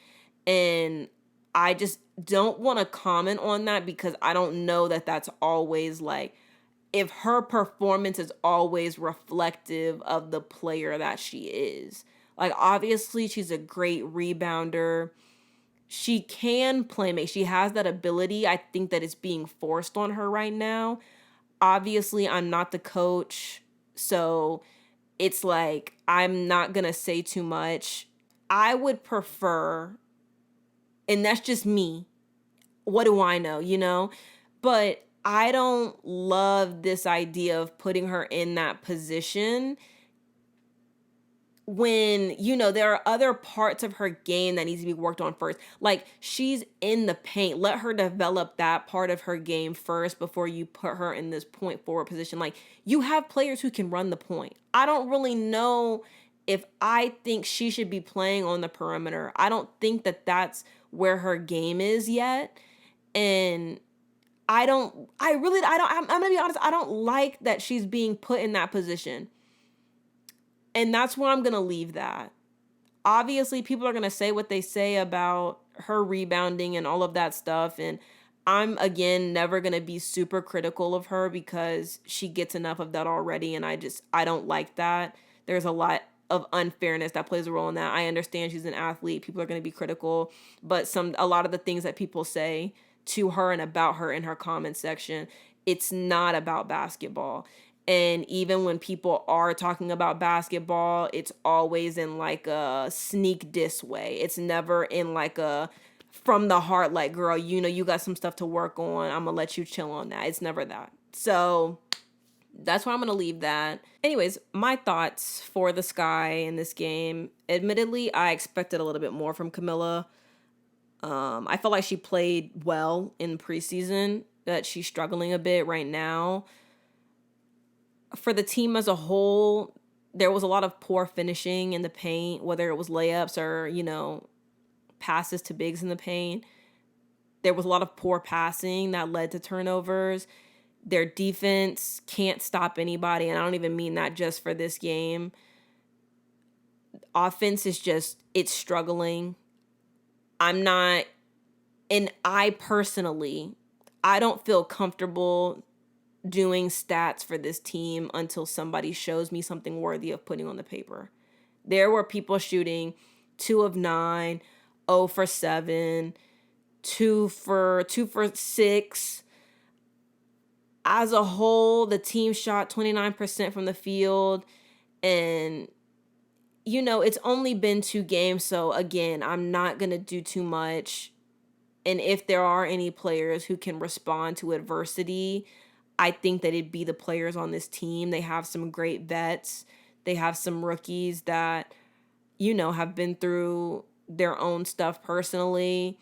And I just don't want to comment on that because I don't know that that's always if her performance is always reflective of the player that she is. Obviously, she's a great rebounder. She can play make. She has that ability. I think that it's being forced on her right now. Obviously, I'm not the coach, so it's I'm not going to say too much. I would prefer, and that's just me. What do I know, But I don't love this idea of putting her in that position when, you know, there are other parts of her game that needs to be worked on first. Like, she's in the paint. Let her develop that part of her game first before you put her in this point forward position. Like, you have players who can run the point. I don't really know if I think she should be playing on the perimeter. I don't think that that's where her game is yet. And I'm gonna be honest, I don't like that she's being put in that position. And that's where I'm going to leave that. Obviously, people are going to say what they say about her rebounding and all of that stuff. And I'm, again, never going to be super critical of her because she gets enough of that already. And I don't like that. There's a lot of unfairness that plays a role in that. I understand she's an athlete. People are going to be critical. But a lot of the things that people say to her and about her in her comment section, it's not about basketball. And even when people are talking about basketball, it's always in like a sneak diss way. It's never in like a from the heart, like, girl, you know, you got some stuff to work on. I'm going to let you chill on that. It's never that. So that's why I'm going to leave that. Anyways, my thoughts for the Sky in this game. Admittedly, I expected a little bit more from Camilla. I felt like she played well in preseason, that she's struggling a bit right now. For the team as a whole, there was a lot of poor finishing in the paint, whether it was layups or, you know, passes to bigs in the paint. There was a lot of poor passing that led to turnovers. Their defense can't stop anybody, and I don't even mean that just for this game. Offense is just, it's struggling. I personally, I don't feel comfortable doing stats for this team until somebody shows me something worthy of putting on the paper. There were people shooting 2 of 9, 0 for 7, 2 for 6. As a whole, the team shot 29% from the field, and you know, it's only been 2 games, so again, I'm not going to do too much. And if there are any players who can respond to adversity, I think that it'd be the players on this team. They have some great vets. They have some rookies that, you know, have been through their own stuff personally.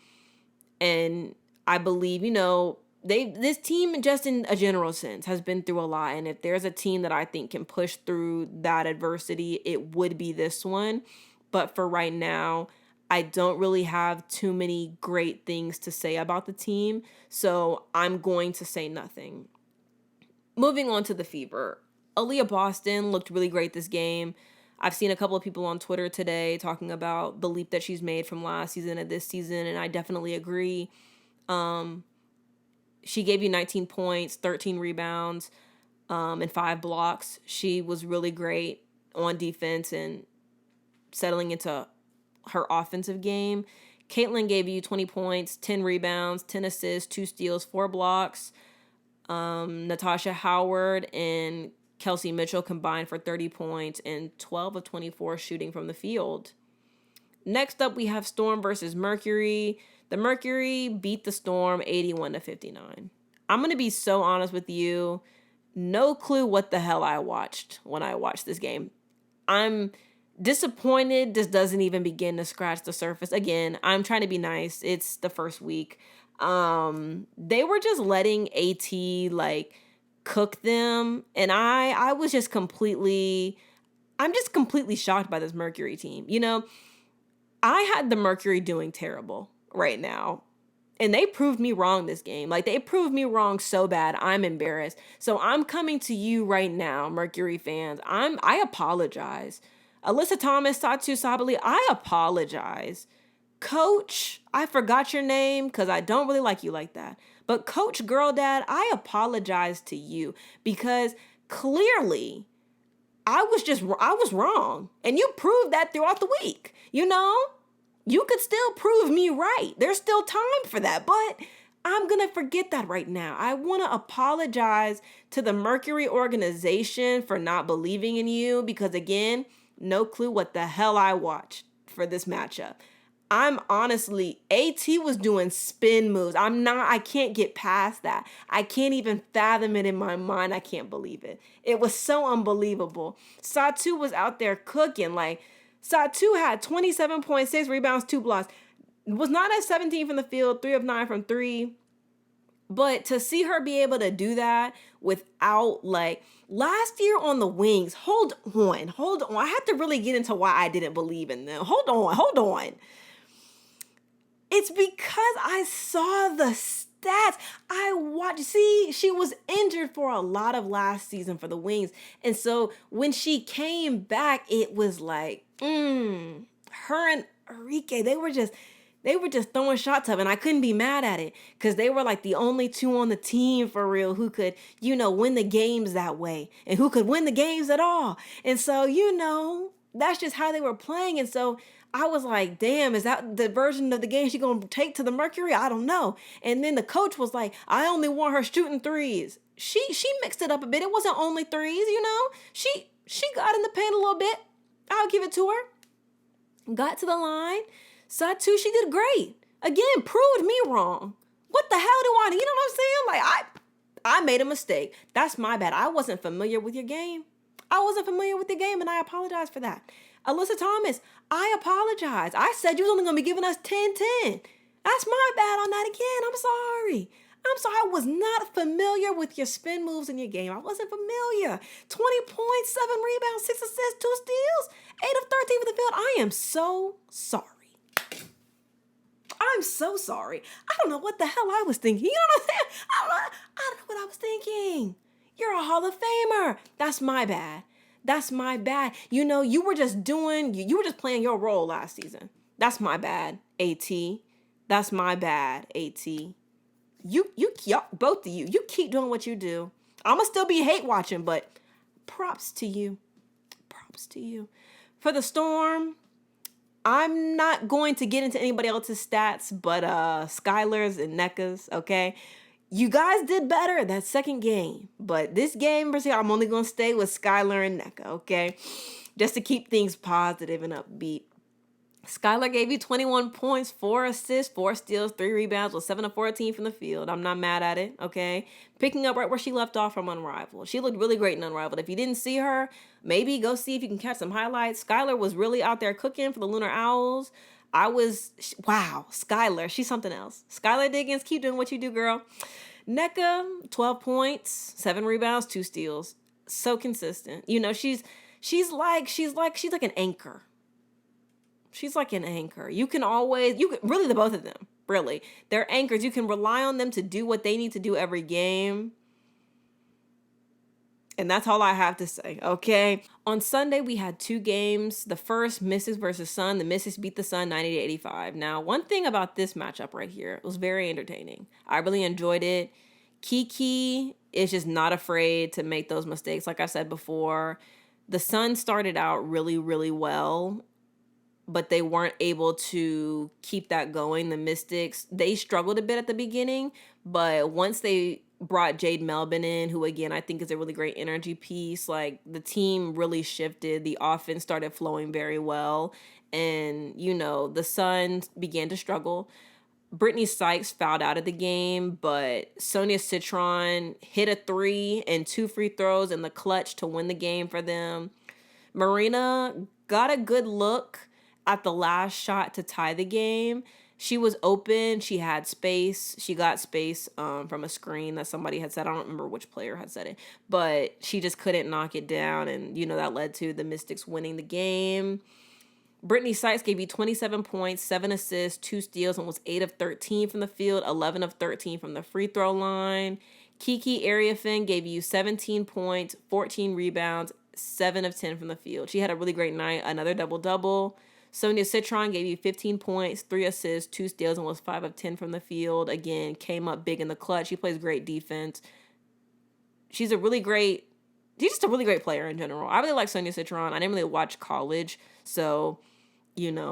And I believe, you know, this team, just in a general sense, has been through a lot. And if there's a team that I think can push through that adversity, it would be this one. But for right now, I don't really have too many great things to say about the team. So I'm going to say nothing. Moving on to the Fever. Aaliyah Boston looked really great this game. I've seen a couple of people on Twitter today talking about the leap that she's made from last season to this season, and I definitely agree. She gave you 19 points, 13 rebounds, and 5 blocks. She was really great on defense and settling into her offensive game. Caitlin gave you 20 points, 10 rebounds, 10 assists, 2 steals, 4 blocks. Natasha Howard and Kelsey Mitchell combined for 30 points and 12 of 24 shooting from the field. Next up, we have Storm versus Mercury. The Mercury beat the Storm 81-59. I'm going to be so honest with you. No clue what the hell I watched when I watched this game. I'm disappointed. This doesn't even begin to scratch the surface. Again, I'm trying to be nice. It's the first week. They were just letting AT like cook them, and I'm just completely shocked by this Mercury team. You know, I had the Mercury doing terrible right now, and they proved me wrong this game. Like, they proved me wrong so bad, I'm embarrassed. So I'm coming to you right now, Mercury fans. I apologize. Alyssa Thomas, Satu Sabali, I apologize. Coach, I forgot your name because I don't really like you like that. But Coach Girl Dad, I apologize to you because clearly I was wrong. And you proved that throughout the week. You know, you could still prove me right. There's still time for that. But I'm going to forget that right now. I want to apologize to the Mercury organization for not believing in you because, again, no clue what the hell I watched for this matchup. I'm honestly, AT was doing spin moves. I can't get past that. I can't even fathom it in my mind. I can't believe it. It was so unbelievable. Satu was out there cooking. Like, Satu had 27.6 rebounds, 2 blocks. Was not at 17 from the field, 3 of 9 from 3. But to see her be able to do that without, like, last year on the Wings, hold on. I have to really get into why I didn't believe in them. Hold on. It's because I saw the stats. I watched. See, she was injured for a lot of last season for the Wings. And so when she came back, it was like, her and Enrique, they were just throwing shots up, and I couldn't be mad at it because they were like the only two on the team for real who could, win the games that way and who could win the games at all. And so, that's just how they were playing. And so I was like, damn, is that the version of the game she's going to take to the Mercury? I don't know. And then the coach was like, I only want her shooting threes. She mixed it up a bit. It wasn't only threes, She got in the paint a little bit. I'll give it to her. Got to the line. Satu, she did great. Again, proved me wrong. What the hell do I, you know what I'm saying? Like, I made a mistake. That's my bad. I wasn't familiar with your game. And I apologize for that. Alyssa Thomas, I apologize. I said you was only going to be giving us 10-10. That's my bad on that again. I'm sorry. I was not familiar with your spin moves in your game. I wasn't familiar. 20 points, 7 rebounds, 6 assists, 2 steals, 8 of 13 for the field. I am so sorry. I'm so sorry. I don't know what the hell I was thinking. You know what I'm saying? I don't know what I was thinking. You're a Hall of Famer. That's my bad. You were just playing your role last season. That's my bad, AT. That's my bad, AT. Y'all, both of you keep doing what you do. I'ma still be hate watching, but props to you. For the Storm, I'm not going to get into anybody else's stats, but Skylar's and NECA's, okay? You guys did better that second game, but this game, I'm only going to stay with Skylar and NECA, okay? Just to keep things positive and upbeat. Skylar gave you 21 points, 4 assists, 4 steals, 3 rebounds, with 7 of 14 from the field. I'm not mad at it, okay? Picking up right where she left off from Unrivaled. She looked really great in Unrivaled. If you didn't see her, maybe go see if you can catch some highlights. Skylar was really out there cooking for the Lunar Owls. Wow, Skylar, she's something else. Skylar Diggins, keep doing what you do, girl. NECA, 12 points, 7 rebounds, 2 steals. So consistent. She's like an anchor. She's like an anchor. Really the both of them, really. They're anchors. You can rely on them to do what they need to do every game. And that's all I have to say, okay? On Sunday, we had 2 games. The first, Mystics versus Sun. The Mystics beat the Sun 90-85. Now, one thing about this matchup right here, it was very entertaining. I really enjoyed it. Kiki is just not afraid to make those mistakes. Like I said before, the Sun started out really, really well, but they weren't able to keep that going. The Mystics, they struggled a bit at the beginning, but once they brought Jade Melvin in, who again, I think is a really great energy piece, like the team really shifted. The offense started flowing very well. And, the Suns began to struggle. Brittany Sykes fouled out of the game, but Sonia Citron hit a 3 and 2 free throws in the clutch to win the game for them. Marina got a good look at the last shot to tie the game. She was open. She had space. She got space from a screen that somebody had said. I don't remember which player had said it, but she just couldn't knock it down. And, that led to the Mystics winning the game. Brittany Sykes gave you 27 points, 7 assists, 2 steals, and was 8 of 13 from the field, 11 of 13 from the free throw line. Kiki Ariafin gave you 17 points, 14 rebounds, 7 of 10 from the field. She had a really great night, another double-double. Sonia Citron gave you 15 points, 3 assists, 2 steals, and was 5 of 10 from the field. Again, came up big in the clutch. She plays great defense. She's just a really great player in general. I really like Sonia Citron. I didn't really watch college, so,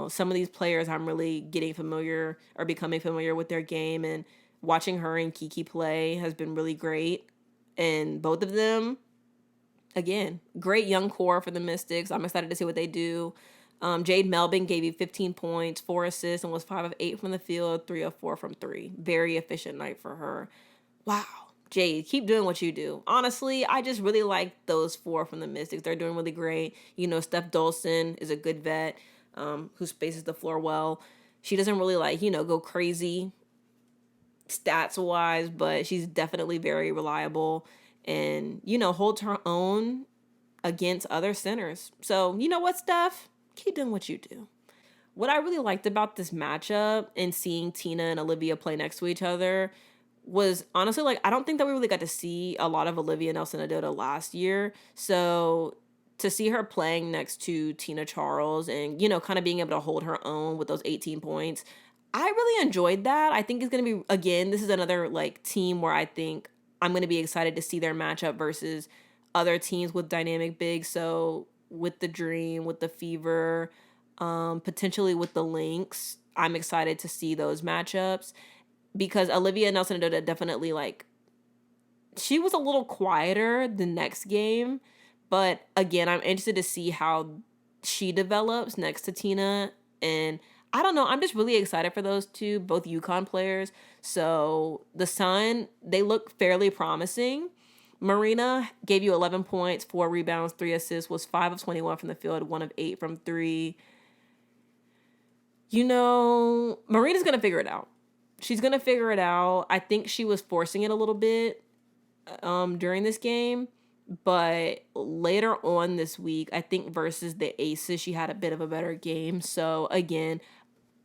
some of these players I'm really getting familiar or becoming familiar with their game, and watching her and Kiki play has been really great. And both of them, again, great young core for the Mystics. I'm excited to see what they do. Jade Melvin gave you 15 points, 4 assists, and was 5 of 8 from the field, 3 of 4 from 3. Very efficient night for her. Wow. Jade, keep doing what you do. Honestly, I just really like those 4 from the Mystics. They're doing really great. Steph Dolson is a good vet who spaces the floor well. She doesn't really go crazy stats-wise, but she's definitely very reliable and, holds her own against other centers. So, you know what, Steph? Keep doing what you do. What I really liked about this matchup and seeing Tina and Olivia play next to each other was honestly, I don't think that we really got to see a lot of Olivia Nelson-Ododa last year. So to see her playing next to Tina Charles and, kind of being able to hold her own with those 18 points, I really enjoyed that. I think it's going to be, again, this is another team where I think I'm going to be excited to see their matchup versus other teams with dynamic bigs. So with the Dream, with the Fever, potentially with the Lynx, I'm excited to see those matchups because Olivia Nelson-Ododa definitely she was a little quieter the next game, but again, I'm interested to see how she develops next to Tina. And I don't know, I'm just really excited for those two, both UConn players. So the Sun, they look fairly promising. Marina gave you 11 points, 4 rebounds, 3 assists, was 5 of 21 from the field, 1 of 8 from 3. Marina's going to figure it out. She's going to figure it out. I think she was forcing it a little bit during this game. But later on this week, I think versus the Aces, she had a bit of a better game. So again,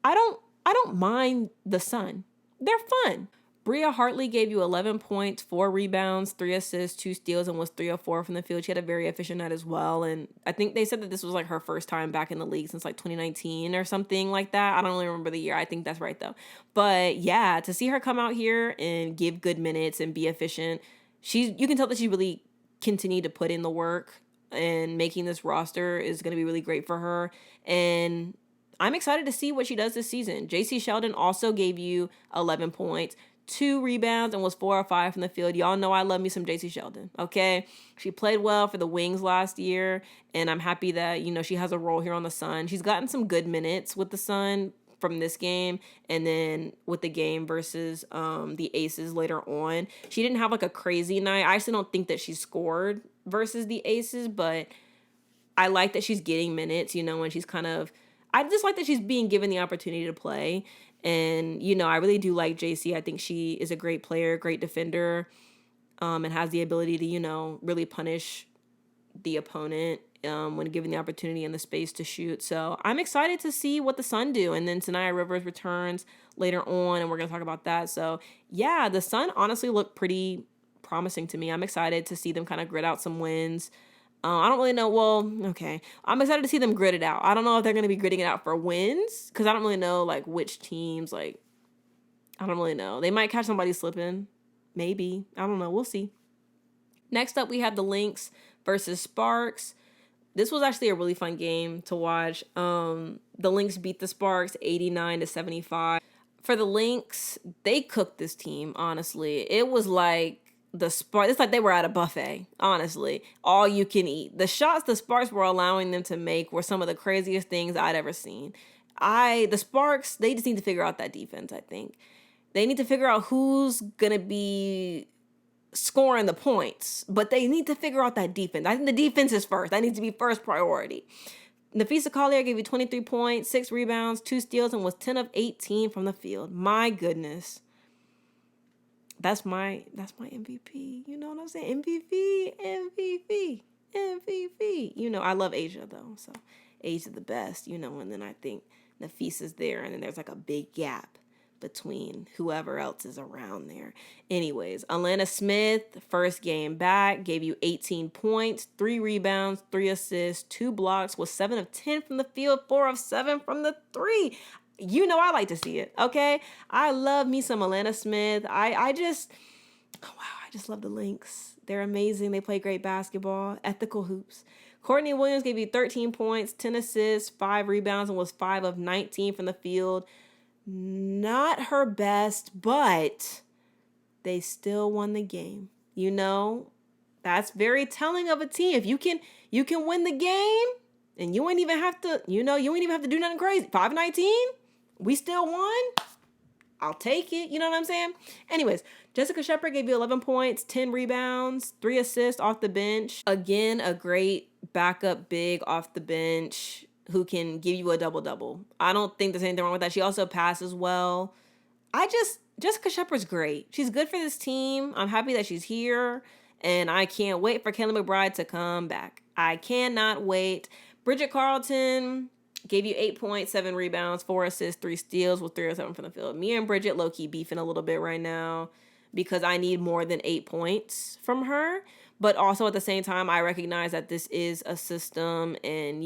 I don't mind the Sun. They're fun. Bria Hartley gave you 11 points, 4 rebounds, 3 assists, 2 steals, and was 3 of 4 from the field. She had a very efficient night as well. And I think they said that this was her first time back in the league since 2019 or something like that. I don't really remember the year. I think that's right though. But yeah, to see her come out here and give good minutes and be efficient, you can tell that she really continued to put in the work, and making this roster is going to be really great for her. And I'm excited to see what she does this season. JC Sheldon also gave you 11 points, 2 rebounds, and was 4 or 5 from the field. Y'all know I love me some JC Sheldon, okay? She played well for the Wings last year, and I'm happy that, she has a role here on the Sun. She's gotten some good minutes with the Sun from this game, and then with the game versus the Aces later on. She didn't have a crazy night. I actually don't think that she scored versus the Aces, but I like that she's getting minutes, when she's I just like that she's being given the opportunity to play. And, I really do like JC. I think she is a great player, great defender, and has the ability to, really punish the opponent when given the opportunity and the space to shoot. So I'm excited to see what the Sun do. And then Sanaya Rivers returns later on, and we're going to talk about that. So, yeah, the Sun honestly look pretty promising to me. I'm excited to see them kind of grit out some wins. I don't really know. Well, okay. I'm excited to see them grit it out. I don't know if they're going to be gritting it out for wins because I don't really know, which teams, I don't really know. They might catch somebody slipping. Maybe. I don't know. We'll see. Next up, we have the Lynx versus Sparks. This was actually a really fun game to watch. The Lynx beat the Sparks 89-75. For the Lynx, they cooked this team, honestly. It was the Sparks, it's they were at a buffet, honestly. All you can eat. The shots the Sparks were allowing them to make were some of the craziest things I'd ever seen. The Sparks, they just need to figure out that defense, I think. They need to figure out who's going to be scoring the points, but they need to figure out that defense. I think the defense is first. That needs to be first priority. Nafisa Collier gave you 23 points, 6 rebounds, 2 steals, and was 10 of 18 from the field. My goodness. That's my MVP. You know what I'm saying? MVP. I love Asia though. So Asia the best, and then I think Nafisa's there, and then there's a big gap between whoever else is around there. Anyways, Alana Smith, first game back, gave you 18 points, 3 rebounds, 3 assists, 2 blocks, was 7 of 10 from the field, 4 of 7 from the 3. I like to see it, okay? I love me some Alana Smith. I just love the Lynx. They're amazing. They play great basketball, ethical hoops. Courtney Williams gave you 13 points, 10 assists, 5 rebounds, and was 5 of 19 from the field. Not her best, but they still won the game. That's very telling of a team. If you can win the game, And you ain't even have to, you ain't even have to do nothing crazy. 519? We still won? I'll take it. You know what I'm saying? Anyways, Jessica Shepard gave you 11 points, 10 rebounds, 3 assists off the bench. Again, a great backup big off the bench who can give you a double-double. I don't think there's anything wrong with that. She also passes well. Jessica Shepard's great. She's good for this team. I'm happy that she's here. And I can't wait for Kayla McBride to come back. I cannot wait. Bridget Carlton gave you 8 points, 7 rebounds, 4 assists, 3 steals with 3 or 7 from the field. Me and Bridget low-key beefing a little bit right now because I need more than 8 points from her. But also at the same time, I recognize that this is a system and,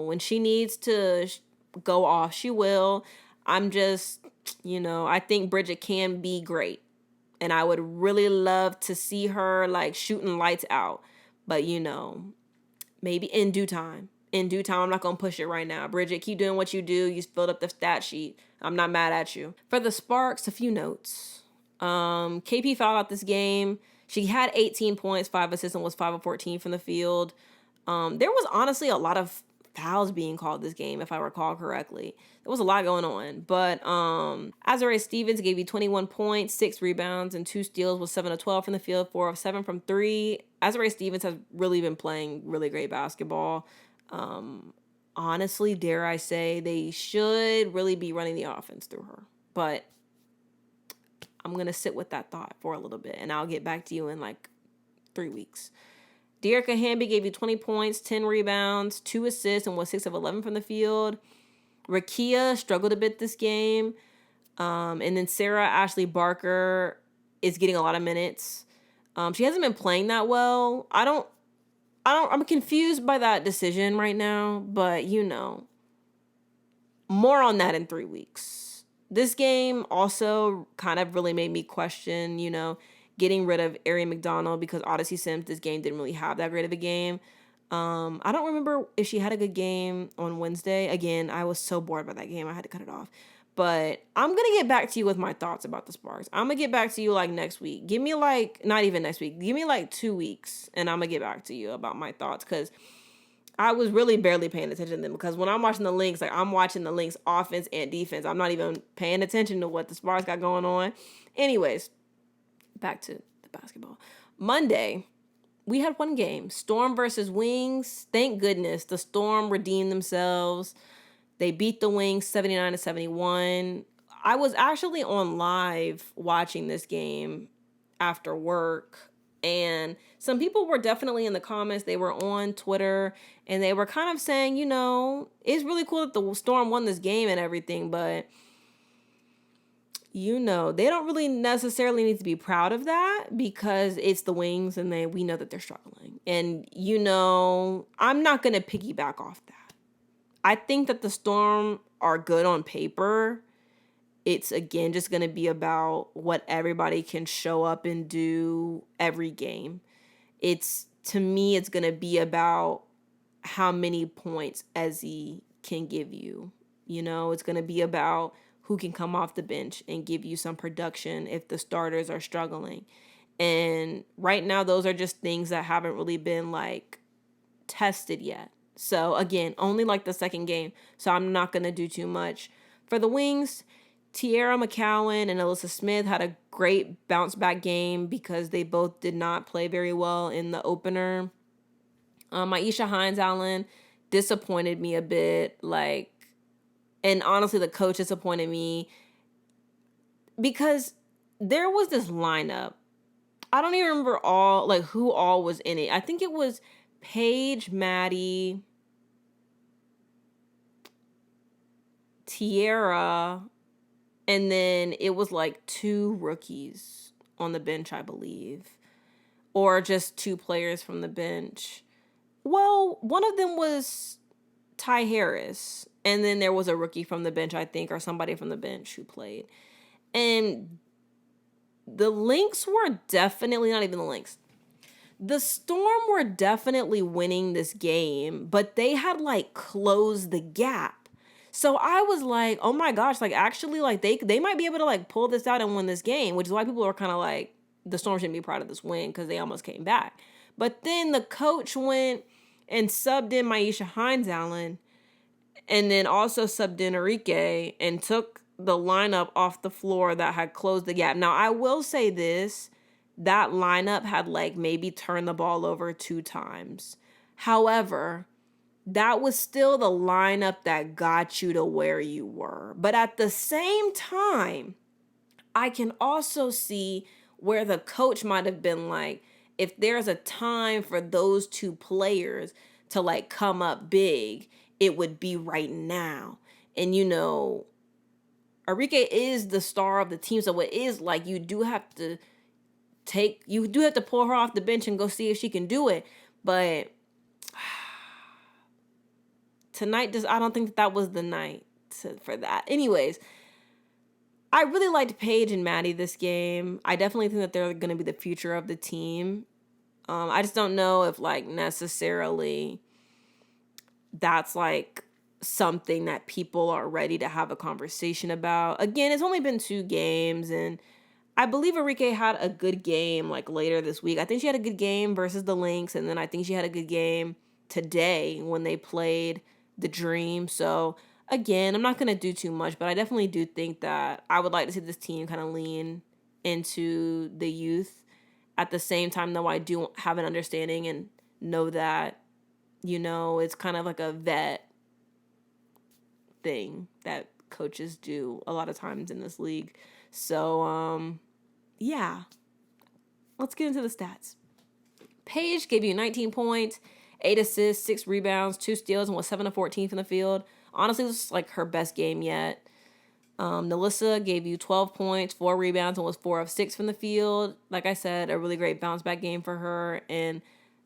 when she needs to go off, she will. I'm just, I think Bridget can be great. And I would really love to see her like shooting lights out. But, maybe in due time. In due time, I'm not going to push it right now. Bridget, keep doing what you do. You filled up the stat sheet. I'm not mad at you. For the Sparks, a few notes. KP fouled out this game. She had 18 points, 5 assists, and was 5 of 14 from the field. There was honestly a lot of fouls being called this game, if I recall correctly. There was a lot going on. But Azurá Stevens gave you 21 points, 6 rebounds, and 2 steals with 7 of 12 from the field, 4 of 7 from 3. Azurá Stevens has really been playing really great basketball. Honestly, dare I say, they should really be running the offense through her. But I'm going to sit with that thought for a little bit, and I'll get back to you in like 3 weeks. Dearica Hamby gave you 20 points, 10 rebounds, 2 assists, and was 6 of 11 from the field. Rakia struggled a bit this game. And then Sarah Ashley Barker is getting a lot of minutes. She hasn't been playing that well. I'm confused by that decision right now, but more on that in 3 weeks. This game also kind of really made me question, getting rid of Ari McDonald because Odyssey Sims, this game didn't really have that great of a game. I don't remember if she had a good game on Wednesday. Again, I was so bored by that game, I had to cut it off. But I'm going to get back to you with my thoughts about the Sparks. I'm going to get back to you like next week. Give me like, not even next week. Give me like 2 weeks and I'm going to get back to you about my thoughts because I was really barely paying attention to them because when I'm watching the Lynx, like I'm watching the Lynx offense and defense. I'm not even paying attention to what the Sparks got going on. Anyways, back to the basketball. Monday, we had one game. Storm versus Wings. Thank goodness the Storm redeemed themselves. They beat the Wings 79-71. I was actually on live watching this game after work. And some people were definitely in the comments. They were on Twitter. And they were kind of saying, it's really cool that the Storm won this game and everything. But, they don't really necessarily need to be proud of that because it's the Wings and we know that they're struggling. And, I'm not going to piggyback off that. I think that the Storm are good on paper. It's, again, just going to be about what everybody can show up and do every game. To me, it's going to be about how many points Ezzy can give you. It's going to be about who can come off the bench and give you some production if the starters are struggling. And right now, those are just things that haven't really been, tested yet. So, again, only the second game. So, I'm not going to do too much. For the Wings, Tierra McCowan and Alyssa Smith had a great bounce-back game because they both did not play very well in the opener. Aisha Hines-Allen disappointed me a bit. And honestly, the coach disappointed me because there was this lineup. I don't even remember who all was in it. I think it was Paige, Maddie, Tierra, and then it was 2 rookies on the bench, I believe, or just 2 players from the bench. Well, one of them was Ty Harris, and then there was a rookie from the bench, I think, or somebody from the bench who played. And the Lynx were definitely, not even the Lynx, the Storm were definitely winning this game, but they had closed the gap. So I was like, oh my gosh, actually, they might be able to pull this out and win this game, which is why people are kind of the Storm shouldn't be proud of this win because they almost came back. But then the coach went and subbed in Maisha Hines-Allen, and then also subbed in Enrique and took the lineup off the floor that had closed the gap. Now, I will say this, that lineup had like maybe turned the ball over 2 times. However, that was still the lineup that got you to where you were. But at the same time, I can also see where the coach might have been like, if there's a time for those 2 players to like come up big, it would be right now. And Enrique is the star of the team, so it is like you do have to pull her off the bench and go see if she can do it. But tonight, I don't think that was the night for that. Anyways, I really liked Paige and Maddie this game. I definitely think that they're going to be the future of the team. I just don't know if like necessarily that's like something that people are ready to have a conversation about. Again, it's only been 2 games, and I believe Enrique had a good game like later this week. I think she had a good game versus the Lynx, and then I think she had a good game today when they played the Dream. So again, I'm not going to do too much, but I definitely do think that I would like to see this team kind of lean into the youth. At the same time, though, I do have an understanding and know that, it's kind of like a vet thing that coaches do a lot of times in this league. So, yeah. Let's get into the stats. Paige gave you 19 points, 8 assists, 6 rebounds, 2 steals, and was 7 of 14 from the field. Honestly, this is like her best game yet. Nalissa gave you 12 points, 4 rebounds, and was 4 of 6 from the field. Like I said, a really great bounce back game for her. And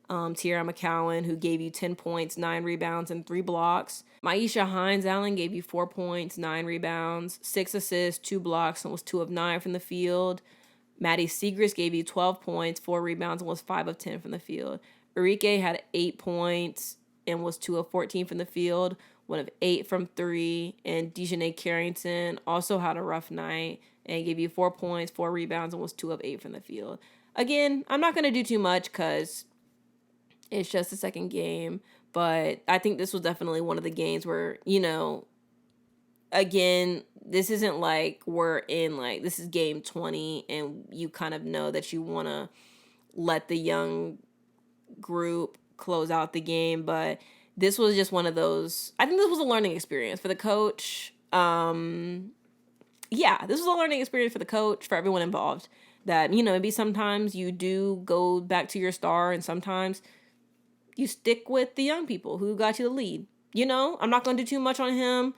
Tiara McCowan, who gave you 10 points, 9 rebounds, and 3 blocks. Maisha Hines-Allen gave you 4 points, 9 rebounds, 6 assists, 2 blocks, and was 2 of 9 from the field. Maddie Siegrist gave you 12 points, 4 rebounds, and was 5 of 10 from the field. Enrique had 8 points and was 2 of 14 from the field, 1 of 8 from 3. And Dejanay Carrington also had a rough night and gave you 4 points, 4 rebounds, and was 2 of 8 from the field. Again, I'm not going to do too much because it's just the second game. But I think this was definitely one of the games where, again, this isn't like we're in like, this is game 20 and you kind of know that you want to let the young group close out the game. But this was just one of those, I think this was a learning experience for the coach. This was a learning experience for the coach, for everyone involved. That, maybe sometimes you do go back to your star and sometimes you stick with the young people who got you the lead. I'm not going to do too much on him.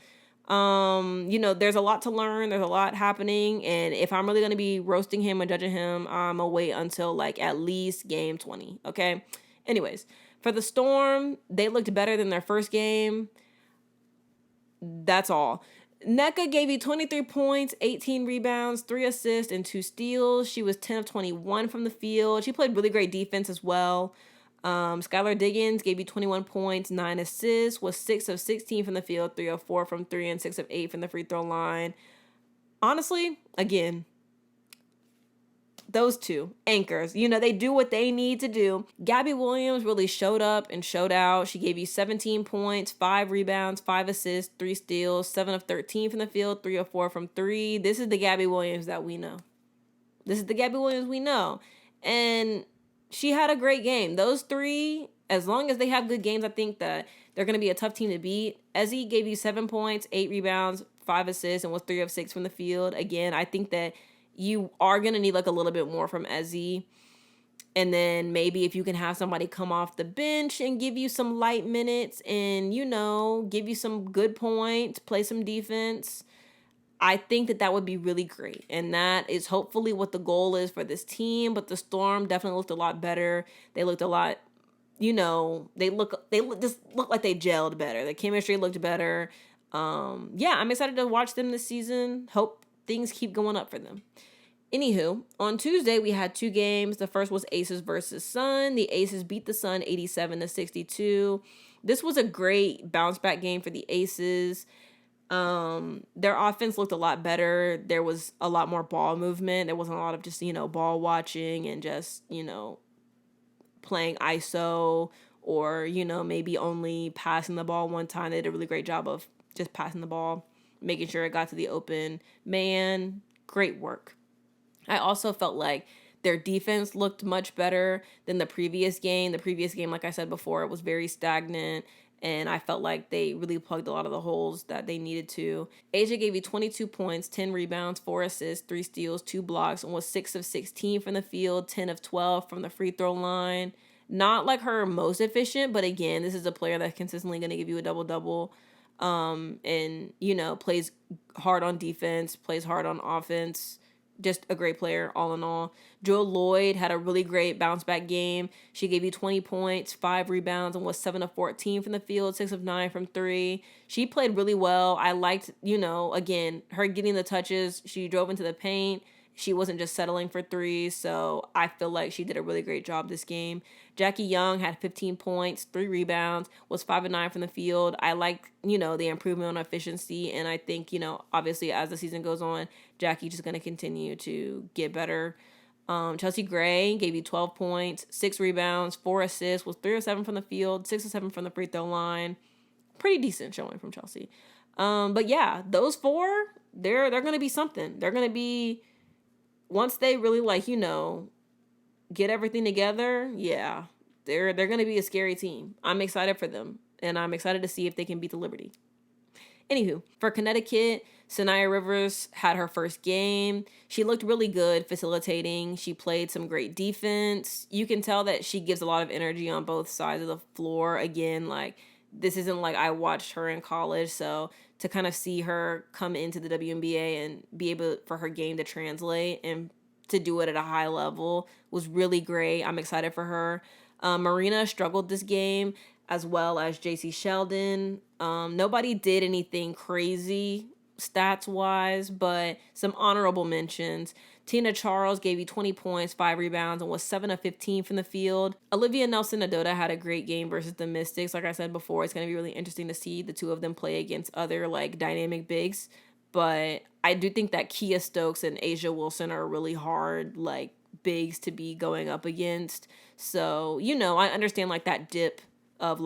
There's a lot to learn. There's a lot happening. And if I'm really going to be roasting him and judging him, I'm going to wait until like at least game 20. Okay. Anyways, for the Storm, they looked better than their first game. That's all. Nneka gave you 23 points, 18 rebounds, 3 assists, and 2 steals. She was 10 of 21 from the field. She played really great defense as well. Skylar Diggins gave you 21 points, 9 assists, was 6 of 16 from the field, 3 of 4 from 3, and 6 of 8 from the free throw line. Honestly, again, those 2 anchors, they do what they need to do. Gabby Williams really showed up and showed out. She gave you 17 points, 5 rebounds, 5 assists, 3 steals, 7 of 13 from the field, 3 of 4 from 3. This is the Gabby Williams that we know. And she had a great game. Those 3, as long as they have good games, I think that they're going to be a tough team to beat. Ezzy gave you 7 points, 8 rebounds, 5 assists, and was 3 of 6 from the field. Again, I think that you are going to need like a little bit more from Ezzy. And then maybe if you can have somebody come off the bench and give you some light minutes and, give you some good points, play some defense, I think that would be really great. And that is hopefully what the goal is for this team. But the Storm definitely looked a lot better. They looked a lot, they just look like they gelled better. The chemistry looked better. I'm excited to watch them this season. Hope things keep going up for them. Anywho, on Tuesday, we had 2 games. The first was Aces versus Sun. The Aces beat the Sun 87-62. This was a great bounce back game for the Aces. Their offense looked a lot better. There was a lot more ball movement. There wasn't a lot of just, ball watching and just, playing ISO or, maybe only passing the ball one time. They did a really great job of just passing the ball, making sure it got to the open man. Great work. I also felt like their defense looked much better than the previous game. The previous game, like I said before, it was very stagnant, and I felt like they really plugged a lot of the holes that they needed to. Asia gave you 22 points, 10 rebounds, 4 assists, 3 steals, 2 blocks, and was 6 of 16 from the field, 10 of 12 from the free throw line. Not like her most efficient, but again, this is a player that's consistently going to give you a double-double, and, plays hard on defense, plays hard on offense. Just a great player, all in all. Joe Lloyd had a really great bounce back game. She gave you 20 points, 5 rebounds, and was 7 of 14 from the field, 6 of 9 from 3. She played really well. I liked, again, her getting the touches. She drove into the paint. She wasn't just settling for threes, so I feel like she did a really great job this game. Jackie Young had 15 points, 3 rebounds, was 5 of 9 from the field. I like, the improvement on efficiency, and I think, obviously as the season goes on, Jackie's just going to continue to get better. Chelsea Gray gave you 12 points, 6 rebounds, 4 assists, was 3 of 7 from the field, 6 of 7 from the free throw line. Pretty decent showing from Chelsea. But yeah, those 4, they're going to be something. They're going to be, once they really get everything together, yeah, they're going to be a scary team. I'm excited for them, and I'm excited to see if they can beat the Liberty. Anywho, for Connecticut, Sanaya Rivers had her first game. She looked really good facilitating. She played some great defense. You can tell that she gives a lot of energy on both sides of the floor. Again, this isn't like I watched her in college, so to kind of see her come into the WNBA and be able for her game to translate and to do it at a high level was really great. I'm excited for her. Marina struggled this game, as well as JC Sheldon. Nobody did anything crazy stats-wise, but some honorable mentions. Tina Charles gave you 20 points, 5 rebounds, and was 7 of 15 from the field. Olivia Nelson-Adota had a great game versus the Mystics. Like I said before, it's going to be really interesting to see the two of them play against other, dynamic bigs. But I do think that Kia Stokes and Asia Wilson are really hard, bigs to be going up against. So, I understand, that dip of,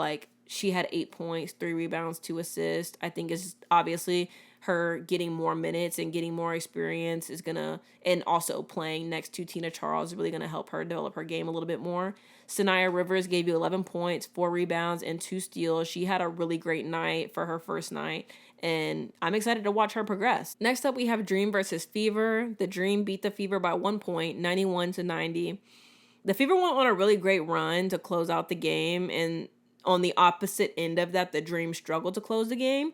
she had 8 points, 3 rebounds, 2 assists. I think is obviously her getting more minutes and getting more experience is going to, and also playing next to Tina Charles is really going to help her develop her game a little bit more. Sanaya Rivers gave you 11 points, 4 rebounds, and 2 steals. She had a really great night for her first night, and I'm excited to watch her progress. Next up, we have Dream versus Fever. The Dream beat the Fever by 1 point, 91-90. The Fever went on a really great run to close out the game, and on the opposite end of that, the Dream struggled to close the game.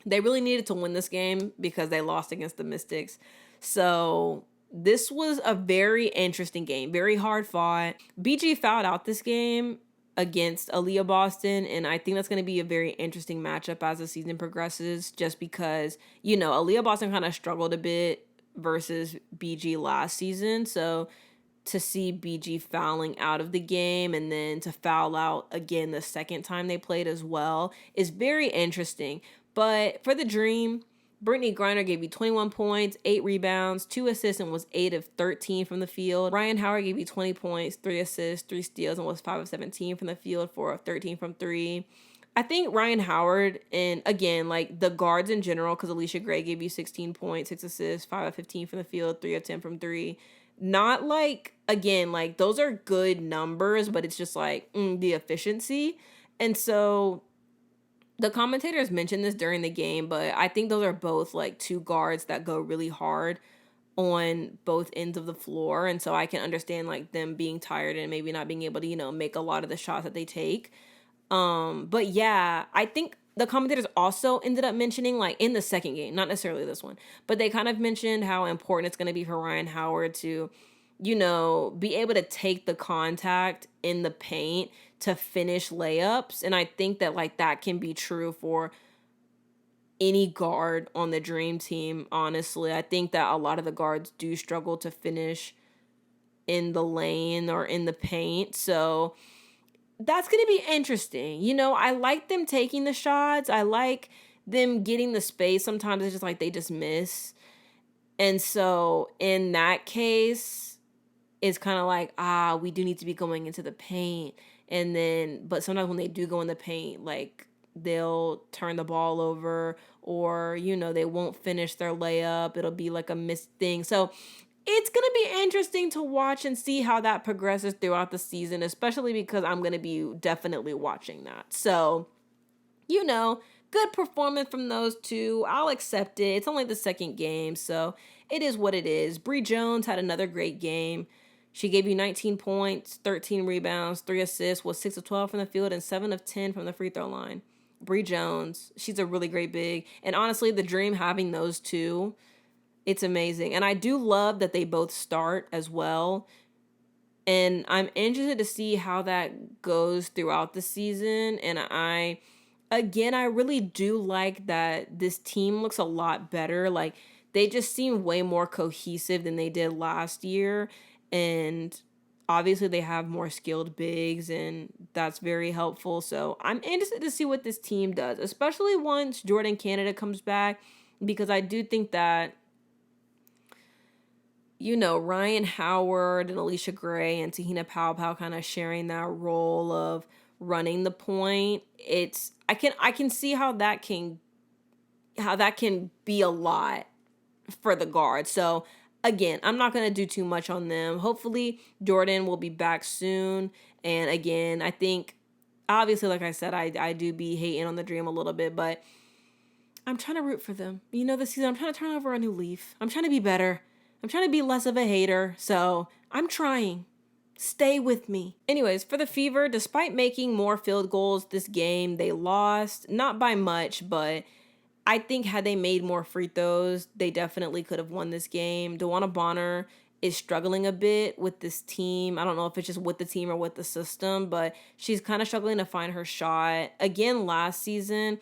They really needed to win this game because they lost against the Mystics. So this was a very interesting game, very hard fought. BG fouled out this game against Aaliyah Boston, and I think that's going to be a very interesting matchup as the season progresses, just because, Aaliyah Boston kind of struggled a bit versus BG last season. So to see BG fouling out of the game and then to foul out again the second time they played as well is very interesting. But for the Dream, Brittany Griner gave you 21 points, 8 rebounds, 2 assists, and was 8 of 13 from the field. Ryan Howard gave you 20 points, 3 assists, 3 steals, and was 5 of 17 from the field, 4 of 13 from 3. I think Ryan Howard, and again, the guards in general, because Alicia Gray gave you 16 points, 6 assists, 5 of 15 from the field, 3 of 10 from 3. Not again, those are good numbers, but it's just the efficiency. And so the commentators mentioned this during the game, but I think those are both 2 guards that go really hard on both ends of the floor. And so I can understand them being tired and maybe not being able to, make a lot of the shots that they take. But yeah, I think the commentators also ended up mentioning in the second game, not necessarily this one, but they kind of mentioned how important it's going to be for Ryan Howard to, be able to take the contact in the paint to finish layups. And I think that that can be true for any guard on the Dream team. Honestly, I think that a lot of the guards do struggle to finish in the lane or in the paint. So that's going to be interesting. I like them taking the shots. I like them getting the space. Sometimes it's just they just miss. And so in that case, it's kind of we do need to be going into the paint And then, but sometimes when they do go in the paint, like they'll turn the ball over, or, they won't finish their layup. It'll be like a missed thing. So it's going to be interesting to watch and see how that progresses throughout the season, especially because I'm going to be definitely watching that. So, good performance from those two. I'll accept it. It's only the second game, so it is what it is. Bree Jones had another great game. She gave you 19 points, 13 rebounds, 3 assists, was 6 of 12 from the field, and 7 of 10 from the free throw line. Bree Jones, she's a really great big. And honestly, the dream having those two, it's amazing. And I do love that they both start as well. And I'm interested to see how that goes throughout the season. And I really do like that this team looks a lot better. Like, they just seem way more cohesive than they did last year. And obviously they have more skilled bigs, and that's very helpful. So I'm interested to see what this team does, especially once Jordan Canada comes back, because I do think that, Ryan Howard and Alicia Gray and Tahina Powell kind of sharing that role of running the point. I can see how that can be a lot for the guard. So again, I'm not going to do too much on them. Hopefully Jordan will be back soon. And again, I think obviously, like I said, I do be hating on the Dream a little bit, but I'm trying to root for them. This season I'm trying to turn over a new leaf. I'm trying to be better. I'm trying to be less of a hater. So I'm trying. Stay with me. Anyways, for the Fever, despite making more field goals this game, they lost. Not by much, but I think had they made more free throws, they definitely could have won this game. DeWanna Bonner is struggling a bit with this team. I don't know if it's just with the team or with the system, but she's kind of struggling to find her shot. Again, last season,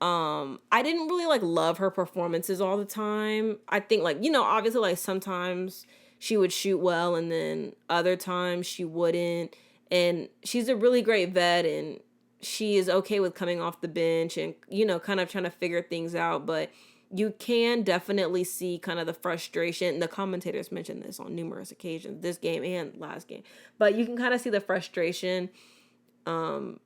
I didn't really love her performances all the time. I think obviously sometimes she would shoot well and then other times she wouldn't. And she's a really great vet, and she is okay with coming off the bench and, kind of trying to figure things out. But you can definitely see kind of the frustration. The commentators mentioned this on numerous occasions, this game and last game. But you can kind of see the frustration from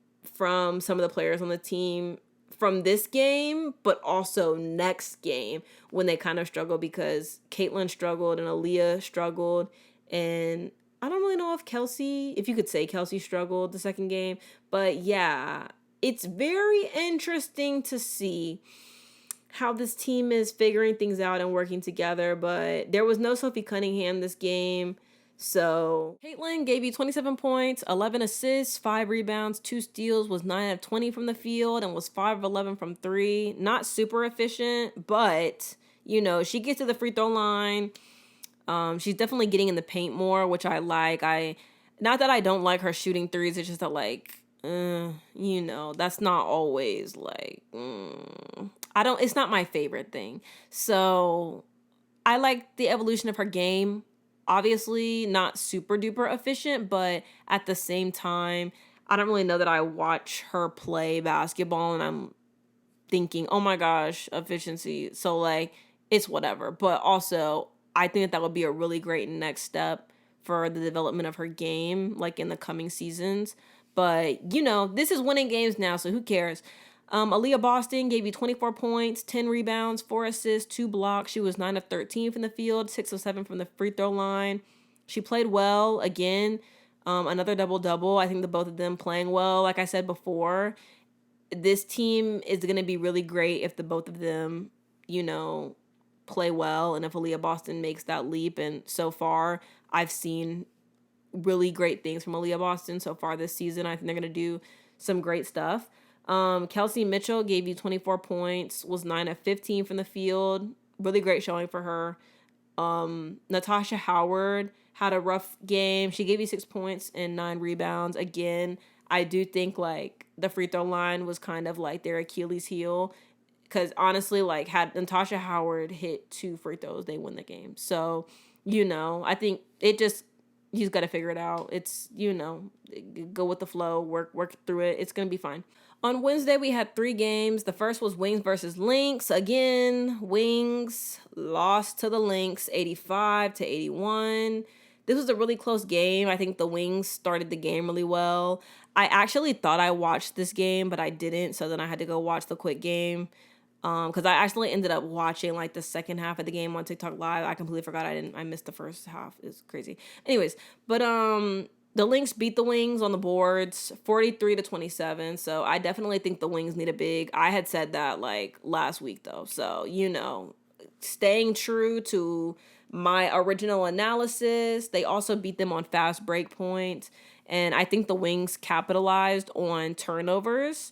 some of the players on the team from this game, but also next game when they kind of struggle, because Caitlin struggled and Aaliyah struggled. And I don't really know if you could say Kelsey struggled the second game, but yeah, it's very interesting to see how this team is figuring things out and working together. But there was no Sophie Cunningham this game. So Caitlin gave you 27 points, 11 assists, 5 rebounds, 2 steals, was 9 of 20 from the field, and was 5 of 11 from 3. Not super efficient, but, she gets to the free throw line. She's definitely getting in the paint more, which I like. Not that I don't like her shooting threes, it's just that that's not always it's not my favorite thing. So I like the evolution of her game. Obviously not super duper efficient, but at the same time, I don't really know that I watch her play basketball and I'm thinking, oh my gosh, efficiency. So it's whatever. But also, I think that would be a really great next step for the development of her game, in the coming seasons. But, this is winning games now, so who cares? Aaliyah Boston gave you 24 points, 10 rebounds, 4 assists, 2 blocks. She was 9 of 13 from the field, 6 of 7 from the free throw line. She played well. Again, another double-double. I think the both of them playing well. Like I said before, this team is going to be really great if the both of them, play well, and if Aaliyah Boston makes that leap. And so far, I've seen really great things from Aaliyah Boston so far this season. I think they're going to do some great stuff. Kelsey Mitchell gave you 24 points, was 9 of 15 from the field. Really great showing for her. Natasha Howard had a rough game. She gave you 6 points and 9 rebounds. Again, I do think the free throw line was kind of their Achilles heel, because honestly, had Natasha Howard hit 2 free throws, they win the game. So, I think you just got to figure it out. It's, go with the flow, work through it. It's going to be fine. On Wednesday, we had 3 games. The first was Wings versus Lynx. Again, Wings lost to the Lynx 85-81. This was a really close game. I think the Wings started the game really well. I actually thought I watched this game, but I didn't. So then I had to go watch the quick game. Because I actually ended up watching like the second half of the game on TikTok Live. I completely forgot I missed the first half. It's crazy. Anyways, but the Lynx beat the Wings on the boards 43-27. So I definitely think the Wings need a big. I had said that like last week though. So, staying true to my original analysis. They also beat them on fast break points. And I think the Wings capitalized on turnovers.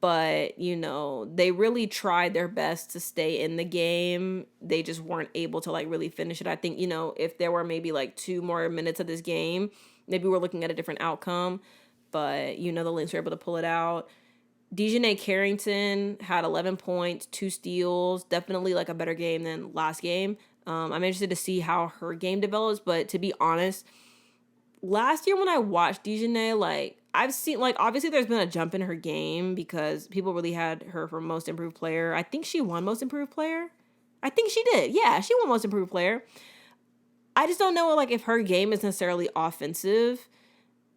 But, they really tried their best to stay in the game. They just weren't able to, like, really finish it. I think, if there were maybe, like, 2 more minutes of this game, maybe we're looking at a different outcome. But, the Lynx were able to pull it out. Dejanay Carrington had 11 points, 2 steals. Definitely, like, a better game than last game. I'm interested to see how her game develops. But to be honest, last year when I watched Dejanay, like, I've seen, like, obviously there's been a jump in her game because people really had her for most improved player. I think she won most improved player. I think she did. Yeah, she won most improved player. I just don't know, like, if her game is necessarily offensive.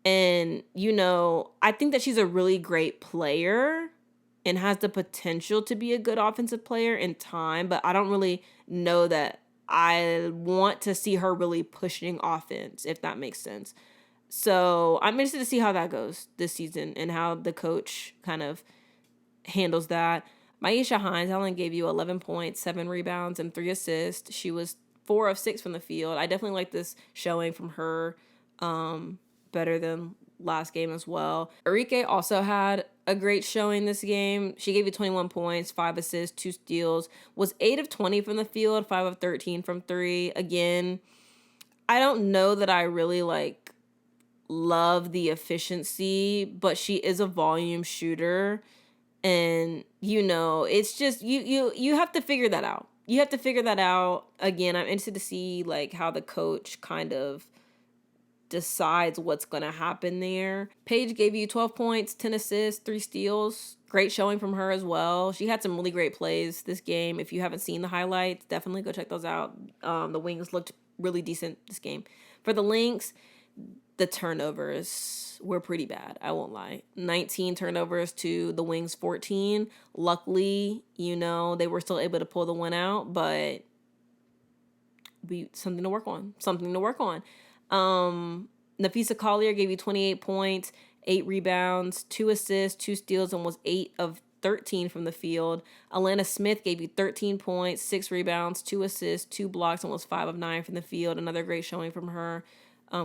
And, I think that she's a really great player and has the potential to be a good offensive player in time. But I don't really know that I want to see her really pushing offense, if that makes sense. So I'm interested to see how that goes this season and how the coach kind of handles that. Maisha Hines-Allen gave you 11 points, 7 rebounds, and 3 assists. She was 4 of 6 from the field. I definitely like this showing from her, better than last game as well. Arike also had a great showing this game. She gave you 21 points, 5 assists, 2 steals, was 8 of 20 from the field, 5 of 13 from 3. Again, I don't know that I really, like, love the efficiency, but she is a volume shooter, and it's just you have to figure that out. You have to figure that out. Again, I'm interested to see like how the coach kind of decides what's going to happen there. Paige gave you 12 points, 10 assists, 3 steals. Great showing from her as well. She had some really great plays this game. If you haven't seen the highlights, definitely go check those out. The Wings looked really decent this game. For the Lynx, the turnovers were pretty bad. I won't lie. 19 turnovers to the Wings 14. Luckily, they were still able to pull the win out, but something to work on. Nafisa Collier gave you 28 points, 8 rebounds, 2 assists, 2 steals, and was 8 of 13 from the field. Alana Smith gave you 13 points, 6 rebounds, 2 assists, 2 blocks, and was 5 of 9 from the field. Another great showing from her.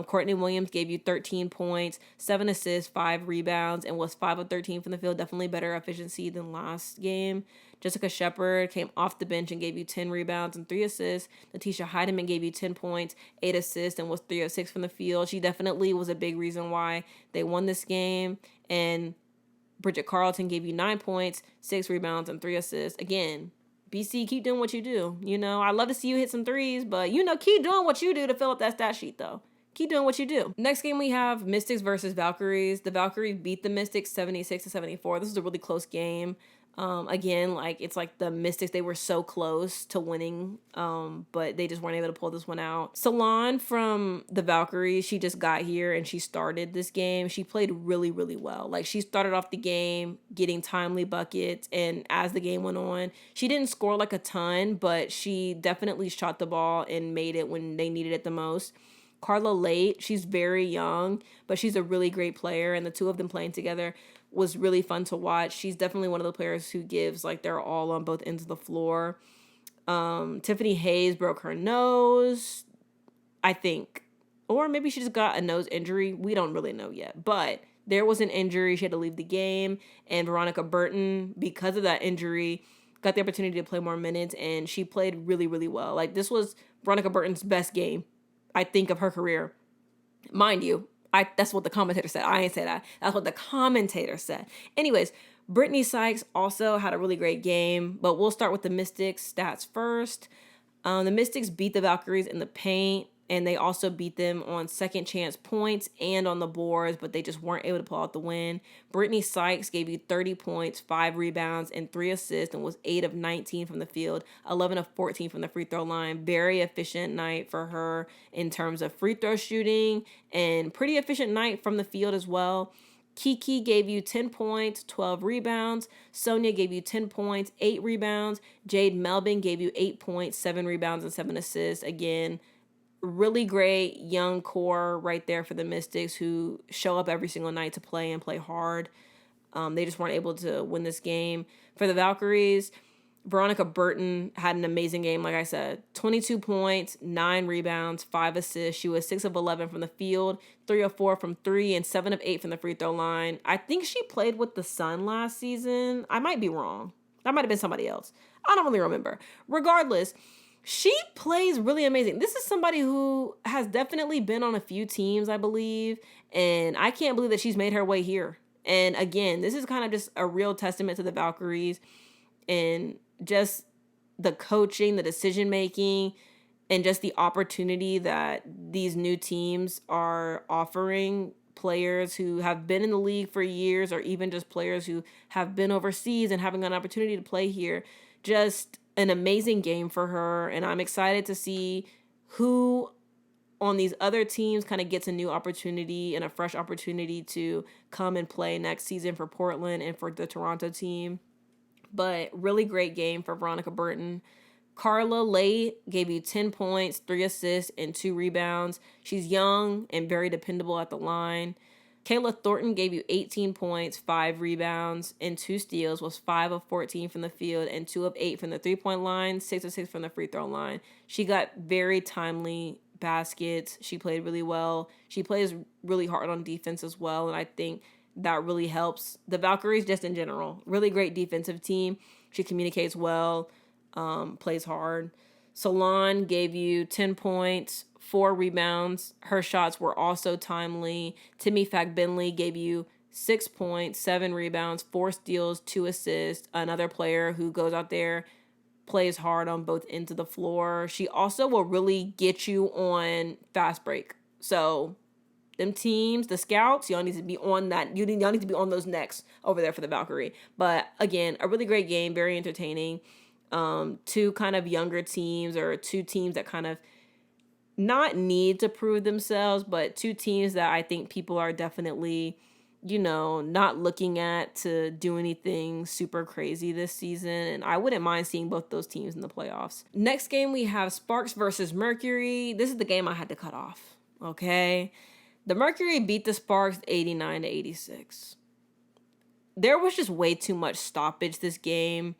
Courtney Williams gave you 13 points, 7 assists, 5 rebounds, and was 5 of 13 from the field. Definitely better efficiency than last game. Jessica Shepard came off the bench and gave you 10 rebounds and 3 assists. Natisha Heidemann gave you 10 points, 8 assists, and was 3 of 6 from the field. She definitely was a big reason why they won this game. And Bridget Carlton gave you 9 points, 6 rebounds, and 3 assists. Again, BC, keep doing what you do. I love to see you hit some threes, but, keep doing what you do to fill up that stat sheet, though. Keep doing what you do. Next game we have Mystics versus Valkyries. The Valkyries beat the Mystics 76-74. This was a really close game. Again, like it's like the Mystics, they were so close to winning, but they just weren't able to pull this one out. Salon from the Valkyries, she just got here and she started this game. She played really, really well. Like she started off the game getting timely buckets, and as the game went on, she didn't score like a ton, but she definitely shot the ball and made it when they needed it the most. Carla Late, she's very young, but she's a really great player, and the two of them playing together was really fun to watch. She's definitely one of the players who gives like they're all on both ends of the floor. Tiffany Hayes broke her nose, I think, or maybe she just got a nose injury. We don't really know yet, but there was an injury. She had to leave the game, and Veronica Burton, because of that injury, got the opportunity to play more minutes, and she played really, really well. Like this was Veronica Burton's best game, I think, of her career. Mind you, that's what the commentator said. I ain't say that. That's what the commentator said. Anyways, Brittany Sykes also had a really great game, but we'll start with the Mystics stats first. The Mystics beat the Valkyries in the paint. and they also beat them on second chance points and on the boards, but they just weren't able to pull out the win. Brittany Sykes gave you 30 points, 5 rebounds, and 3 assists, and was 8 of 19 from the field, 11 of 14 from the free throw line. Very efficient night for her in terms of free throw shooting, and pretty efficient night from the field as well. Kiki gave you 10 points, 12 rebounds. Sonia gave you 10 points, 8 rebounds. Jade Melvin gave you 8 points, 7 rebounds, and 7 assists. Again, really great young core right there for the Mystics, who show up every single night to play and play hard. They just weren't able to win this game. For the Valkyries, Veronica Burton had an amazing game, like I said. 22 points, 9 rebounds, 5 assists. She was 6 of 11 from the field, 3 of 4 from 3, and 7 of 8 from the free throw line. I think she played with the Sun last season. I might be wrong. That might have been somebody else. I don't really remember. Regardless, she plays really amazing. This is somebody who has definitely been on a few teams, I believe, and I can't believe that she's made her way here. And again, this is kind of just a real testament to the Valkyries and just the coaching, the decision-making, and just the opportunity that these new teams are offering players who have been in the league for years, or even just players who have been overseas and having an opportunity to play here. Just an amazing game for her, and I'm excited to see who on these other teams kind of gets a new opportunity and a fresh opportunity to come and play next season for Portland and for the Toronto team. But really great game for Veronica Burton. Carla Lay gave you 10 points, 3 assists, and 2 rebounds. She's young and very dependable at the line. Kayla Thornton gave you 18 points, 5 rebounds, and 2 steals, was 5 of 14 from the field and 2 of 8 from the three-point line, 6 of 6 from the free throw line. She got very timely baskets. She played really well. She plays really hard on defense as well, and I think that really helps the Valkyries just in general. Really great defensive team. She communicates well, plays hard. Salon gave you 10 points, 4 rebounds. Her shots were also timely. Timmy Fagbenley gave you 6 points, 7 rebounds, 4 steals, 2 assists. Another player who goes out there, plays hard on both ends of the floor. She also will really get you on fast break. So them teams, the scouts, y'all need to be on that. Y'all need to be on those necks over there for the Valkyrie. But again, a really great game, very entertaining. Two kind of younger teams, or two teams that kind of not need to prove themselves, but two teams that I think people are definitely, not looking at to do anything super crazy this season. And I wouldn't mind seeing both those teams in the playoffs. Next game, we have Sparks versus Mercury. This is the game I had to cut off, okay? The Mercury beat the Sparks 89-86. There was just way too much stoppage this game.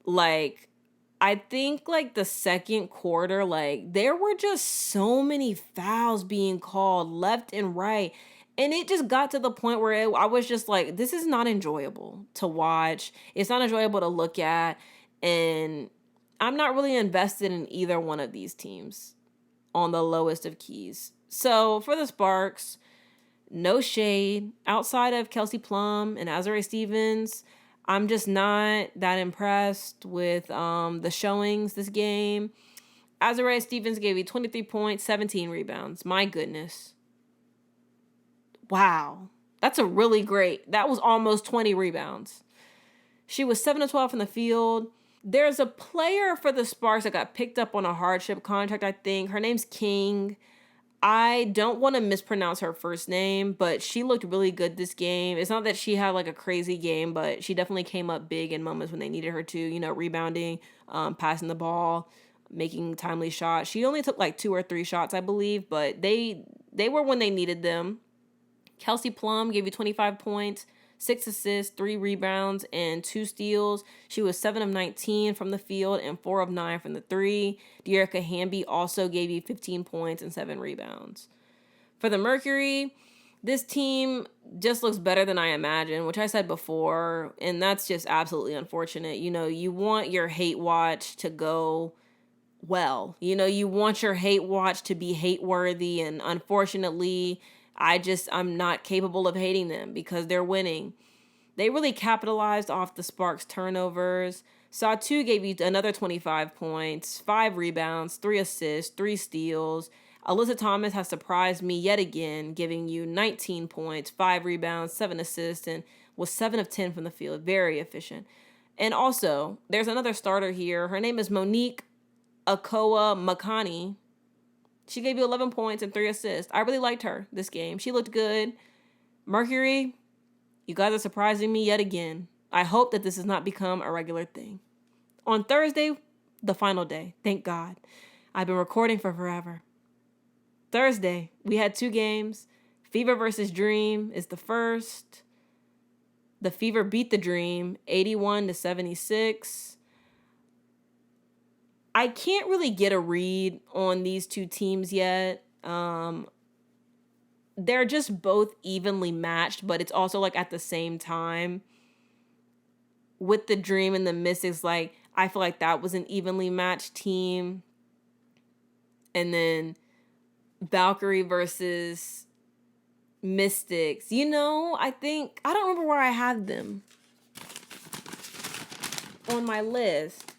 I think, the second quarter, there were just so many fouls being called left and right. And it just got to the point where I was just like, this is not enjoyable to watch. It's not enjoyable to look at. And I'm not really invested in either one of these teams on the lowest of keys. So for the Sparks, no shade. Outside of Kelsey Plum and Azurá Stevens, I'm just not that impressed with the showings this game. Azurá Stevens gave you 23 points, 17 rebounds. My goodness. Wow. That was almost 20 rebounds. She was 7 of 12 from the field. There's a player for the Sparks that got picked up on a hardship contract, I think. Her name's King. I don't want to mispronounce her first name, but she looked really good this game. It's not that she had a crazy game, but she definitely came up big in moments when they needed her to, rebounding, passing the ball, making timely shots. She only took 2 or 3 shots, I believe, but they were when they needed them. Kelsey Plum gave you 25 points, 6 assists, 3 rebounds, and 2 steals. She was 7 of 19 from the field and 4 of 9 from the 3. Dearica Hamby also gave you 15 points and 7 rebounds. For the Mercury, this team just looks better than I imagined, which I said before, and that's just absolutely unfortunate. You want your hate watch to go well. You want your hate watch to be hate-worthy, and unfortunately, I'm not capable of hating them because they're winning. They really capitalized off the Sparks' turnovers. Satu gave you another 25 points, 5 rebounds, 3 assists, 3 steals. Alyssa Thomas has surprised me yet again, giving you 19 points, 5 rebounds, 7 assists, and was 7 of 10 from the field. Very efficient. And also, there's another starter here. Her name is Monique Akoa Makani. She gave you 11 points and 3 assists. I really liked her this game. She looked good. Mercury, you guys are surprising me yet again. I hope that this has not become a regular thing. On Thursday, the final day, thank God. I've been recording for forever. Thursday, we had 2 games. Fever versus Dream is the first. The Fever beat the Dream 81-76. I can't really get a read on these 2 teams yet. They're just both evenly matched, but it's also like at the same time with the Dream and the Mystics, like I feel like that was an evenly matched team. And then Valkyrie versus Mystics. I don't remember where I had them on my list.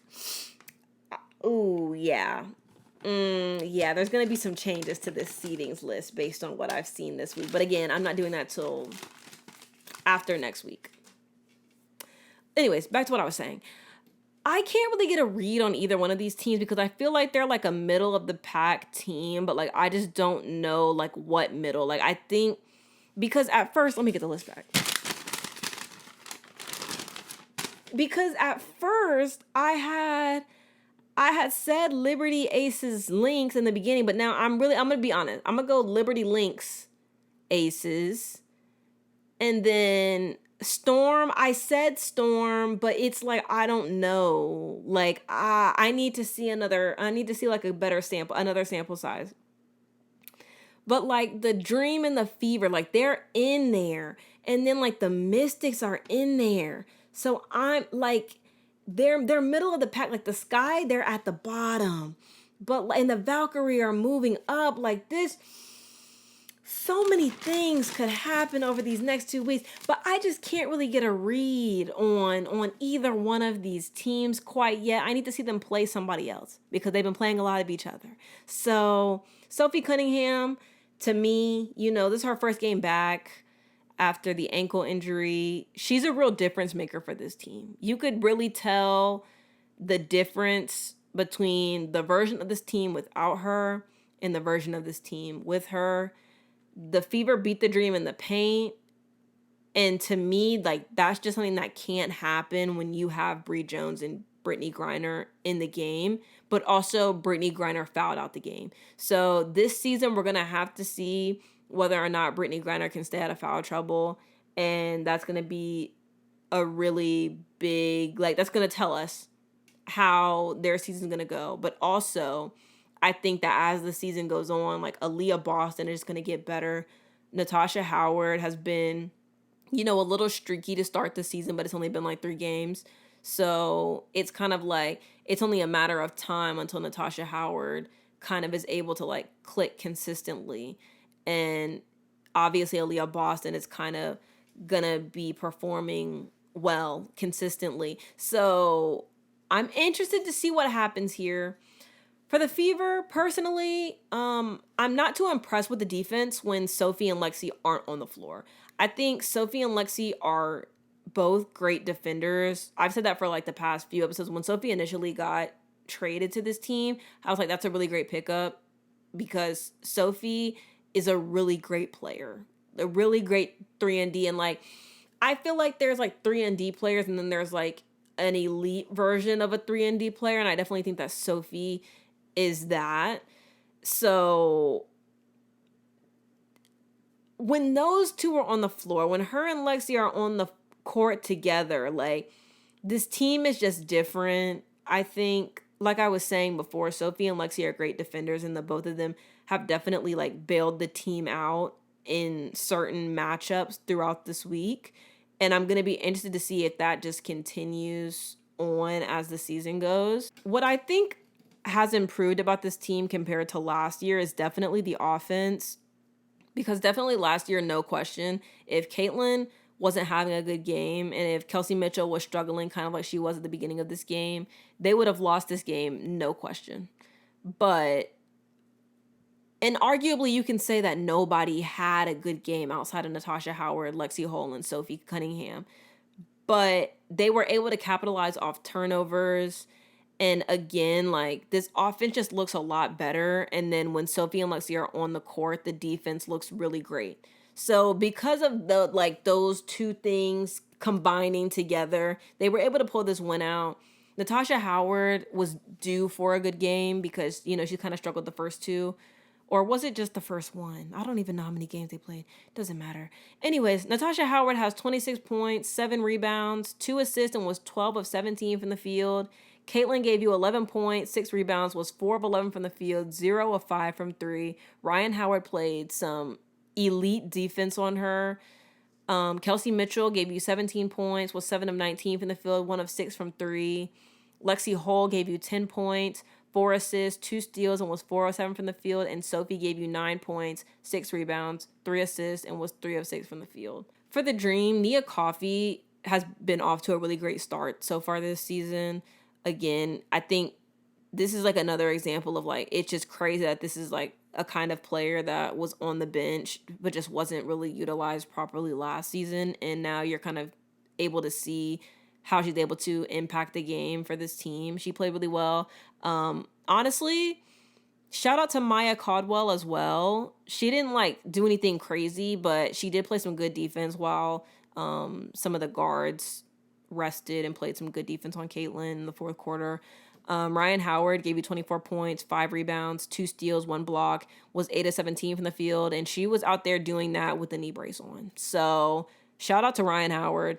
Ooh, yeah. Yeah, there's going to be some changes to this seedings list based on what I've seen this week. But again, I'm not doing that till after next week. Anyways, back to what I was saying. I can't really get a read on either one of these teams because I feel like they're like a middle of the pack team, but like I just don't know like what middle. Like I think because at first, let me get the list back. Because at first I had said Liberty, Aces, Lynx in the beginning, but now I'm going to be honest. I'm going to go Liberty, Lynx, Aces. And then Storm, I said Storm, but it's like, I don't know. Like, I need to see like another sample size. But like the Dream and the Fever, like they're in there. And then like the Mystics are in there. So I'm like, they're middle of the pack. Like the Sky, they're at the bottom. And the Valkyrie are moving up like this. So many things could happen over these next 2 weeks, but I just can't really get a read on either one of these teams quite yet. I need to see them play somebody else because they've been playing a lot of each other. So Sophie Cunningham, to me, this is her first game back after the ankle injury. She's a real difference maker for this team. You could really tell the difference between the version of this team without her and the version of this team with her. The Fever beat the Dream in the paint. And to me, like, that's just something that can't happen when you have Bree Jones and Brittany Griner in the game. But also, Brittany Griner fouled out the game. So this season, we're going to have to see whether or not Brittany Griner can stay out of foul trouble. And that's going to be a really big, like, that's going to tell us how their season's going to go. But also, I think that as the season goes on, like Aaliyah Boston is going to get better. Natasha Howard has been, a little streaky to start the season, but it's only been like 3 games. So it's kind of like, it's only a matter of time until Natasha Howard kind of is able to like click consistently. And obviously Aaliyah Boston is kind of going to be performing well consistently. So I'm interested to see what happens here. For the Fever, personally, I'm not too impressed with the defense when Sophie and Lexi aren't on the floor. I think Sophie and Lexi are both great defenders. I've said that for like the past few episodes. When Sophie initially got traded to this team, I was like, that's a really great pickup because Sophie is a really great player, a really great 3-and-D. And like, I feel like there's like 3-and-D players and then there's like an elite version of a 3-and-D player. And I definitely think that Sophie is that. So when those two are on the floor, when her and Lexi are on the court together, like this team is just different. I think, like I was saying before, Sophie and Lexi are great defenders and the both of them have definitely like bailed the team out in certain matchups throughout this week. And I'm going to be interested to see if that just continues on as the season goes. What I think has improved about this team compared to last year is definitely the offense. Because definitely last year, no question, if Caitlin wasn't having a good game and if Kelsey Mitchell was struggling kind of like she was at the beginning of this game, they would have lost this game, no question. But And arguably, you can say that nobody had a good game outside of Natasha Howard, Lexi Hall, and Sophie Cunningham. But they were able to capitalize off turnovers. And again, like, this offense just looks a lot better. And then when Sophie and Lexi are on the court, the defense looks really great. So because of the like those two things combining together, they were able to pull this win out. Natasha Howard was due for a good game because, she kind of struggled the first two. Or was it just the first one? I don't even know how many games they played. Doesn't matter. Anyways, Natasha Howard has 26 points, 7 rebounds, 2 assists, and was 12 of 17 from the field. Caitlin gave you 11 points, 6 rebounds, was 4 of 11 from the field, 0 of 5 from 3. Ryan Howard played some elite defense on her. Kelsey Mitchell gave you 17 points, was 7 of 19 from the field, 1 of 6 from 3. Lexi Hall gave you 10 points, 4 assists, 2 steals, and was 4 of 7 from the field. And Sophie gave you 9 points, 6 rebounds, 3 assists, and was 3 of 6 from the field. For the Dream, Nia Coffey has been off to a really great start so far this season. Again, I think this is like another example of like, it's just crazy that this is like a kind of player that was on the bench, but just wasn't really utilized properly last season. And now you're kind of able to see how she's able to impact the game for this team. She played really well. Honestly, shout out to Maya Caldwell as well. She didn't like do anything crazy, but she did play some good defense while some of the guards rested and played some good defense on Caitlin in the fourth quarter. Ryan Howard gave you 24 points, 5 rebounds, 2 steals, 1 block, was 8 of 17 from the field, and she was out there doing that with the knee brace on. So shout out to Ryan Howard.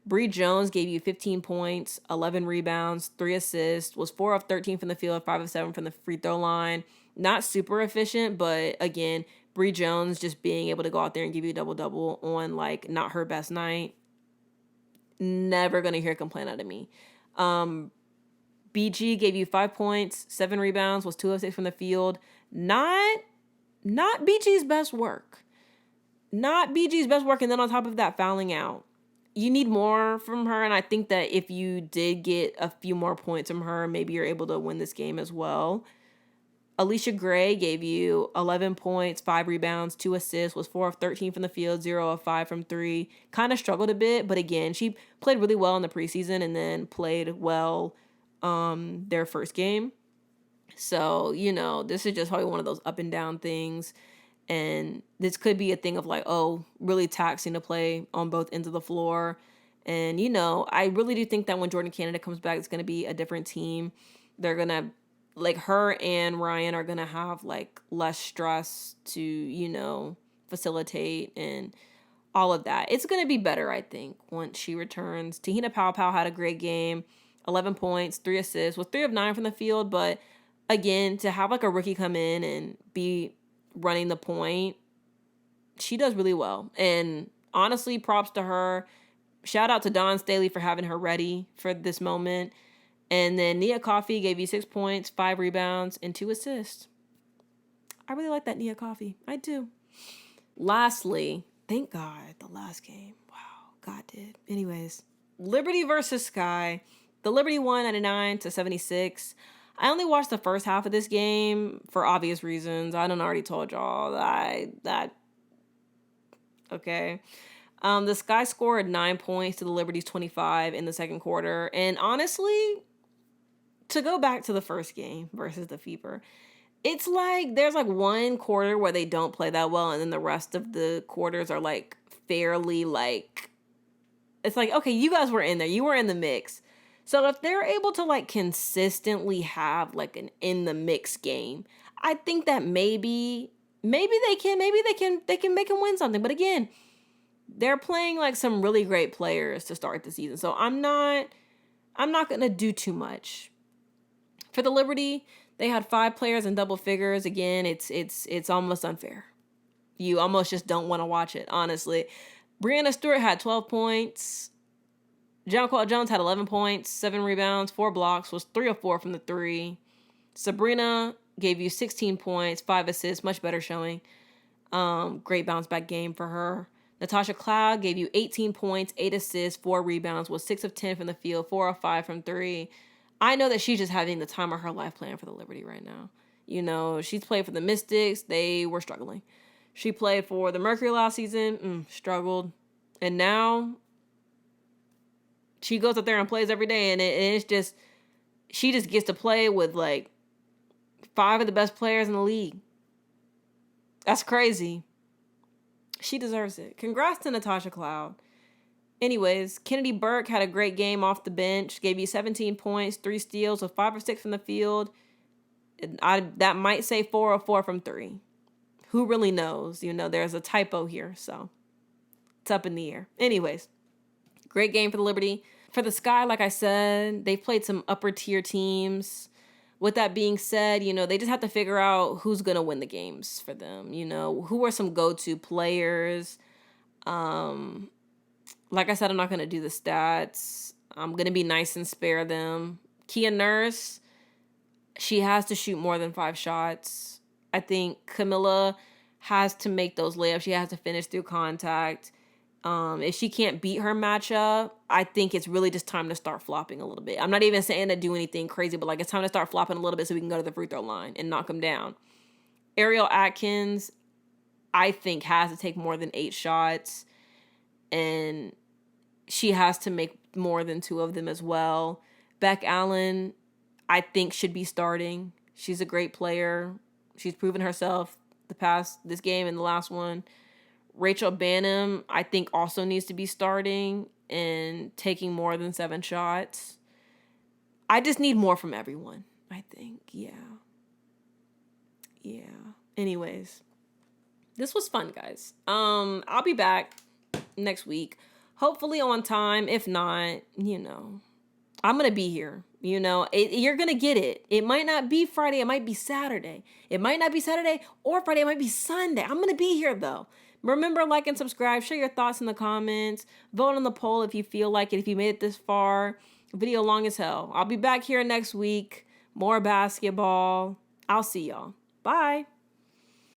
Bree Jones gave you 15 points, 11 rebounds, 3 assists, was 4 of 13 from the field, 5 of 7 from the free throw line. Not super efficient, but again, Bree Jones just being able to go out there and give you a double-double on like not her best night. Never going to hear a complaint out of me. BG gave you 5 points, 7 rebounds, was 2 of 6 from the field. Not BG's best work. Not BG's best work, and then on top of that, fouling out. You need more from her, and I think that if you did get a few more points from her, maybe you're able to win this game as well. Alicia Gray gave you 11 points, 5 rebounds, 2 assists, was 4 of 13 from the field, 0 of 5 from 3. Kind of struggled a bit, but again, she played really well in the preseason and then played well their first game. So, this is just probably one of those up and down things. And this could be a thing of like, really taxing to play on both ends of the floor. And, I really do think that when Jordan Canada comes back, it's going to be a different team. They're going to, like, her and Ryan are going to have, like, less stress to, facilitate and all of that. It's going to be better, I think, once she returns. Tahina Pow had a great game. 11 points, 3 assists, was 3 of 9 from the field. But, again, to have, like, a rookie come in and be running the point, she does really well. And honestly, props to her. Shout out to Dawn Staley for having her ready for this moment. And then Nia Coffey gave you 6 points, 5 rebounds, and 2 assists. I really like that Nia Coffey. I do. Lastly, thank God, the last game. Wow, God did. Anyways, Liberty versus Sky. The Liberty won 99-76. I only watched the first half of this game for obvious reasons. I done already told y'all that okay. The Sky scored 9 points to the Liberty's 25 in the second quarter. And honestly, to go back to the first game versus the Fever, it's like there's like one quarter where they don't play that well, and then the rest of the quarters are like fairly like, it's like, okay, you guys were in there. You were in the mix. So if they're able to like consistently have like an in the mix game, I think that maybe they can make them win something. But again, they're playing like some really great players to start the season. So I'm not going to do too much. For the Liberty, they had 5 players in double figures. Again, it's almost unfair. You almost just don't want to watch it, honestly. Brianna Stewart had 12 points. Jonquel Jones had 11 points, 7 rebounds, 4 blocks, was 3 of 4 from the 3. Sabrina gave you 16 points, 5 assists, much better showing. Great bounce back game for her. Natasha Cloud gave you 18 points, 8 assists, 4 rebounds, was 6 of 10 from the field, 4 of 5 from 3. I know that she's just having the time of her life playing for the Liberty right now. You know, she's played for the Mystics. They were struggling. She played for the Mercury last season. Struggled. And now she goes up there and plays every day. And it's just, she just gets to play with like 5 of the best players in the league. That's crazy. She deserves it. Congrats to Natasha Cloud. Anyways, Kennedy Burke had a great game off the bench. Gave you 17 points, 3 steals, with 5 or 6 from the field. That might say 4 or 4 from 3. Who really knows? You know, there's a typo here, so it's up in the air. Anyways, great game for the Liberty. For the Sky, like I said, they've played some upper tier teams. With that being said, you know, they just have to figure out who's going to win the games for them. You know, who are some go-to players. Like I said, I'm not going to do the stats. I'm going to be nice and spare them. Kia Nurse, she has to shoot more than 5 shots. I think Camilla has to make those layups. She has to finish through contact. If she can't beat her matchup, I think it's really just time to start flopping a little bit. I'm not even saying to do anything crazy, but like it's time to start flopping a little bit so we can go to the free throw line and knock them down. Ariel Atkins, I think, has to take more than 8 shots, and she has to make more than 2 of them as well. Beck Allen, I think, should be starting. She's a great player. She's proven herself this game and the last one. Rachel Banham, I think, also needs to be starting and taking more than 7 shots. I just need more from everyone, I think. Yeah. Anyways, this was fun, guys. I'll be back next week, hopefully on time. If not, you know, I'm going to be here. You know, you're going to get it. It might not be Friday. It might be Saturday. It might not be Saturday or Friday. It might be Sunday. I'm going to be here, though. Remember, like and subscribe. Share your thoughts in the comments. Vote on the poll if you feel like it. If you made it this far. Video long as hell. I'll be back here next week. More basketball. I'll see y'all. Bye.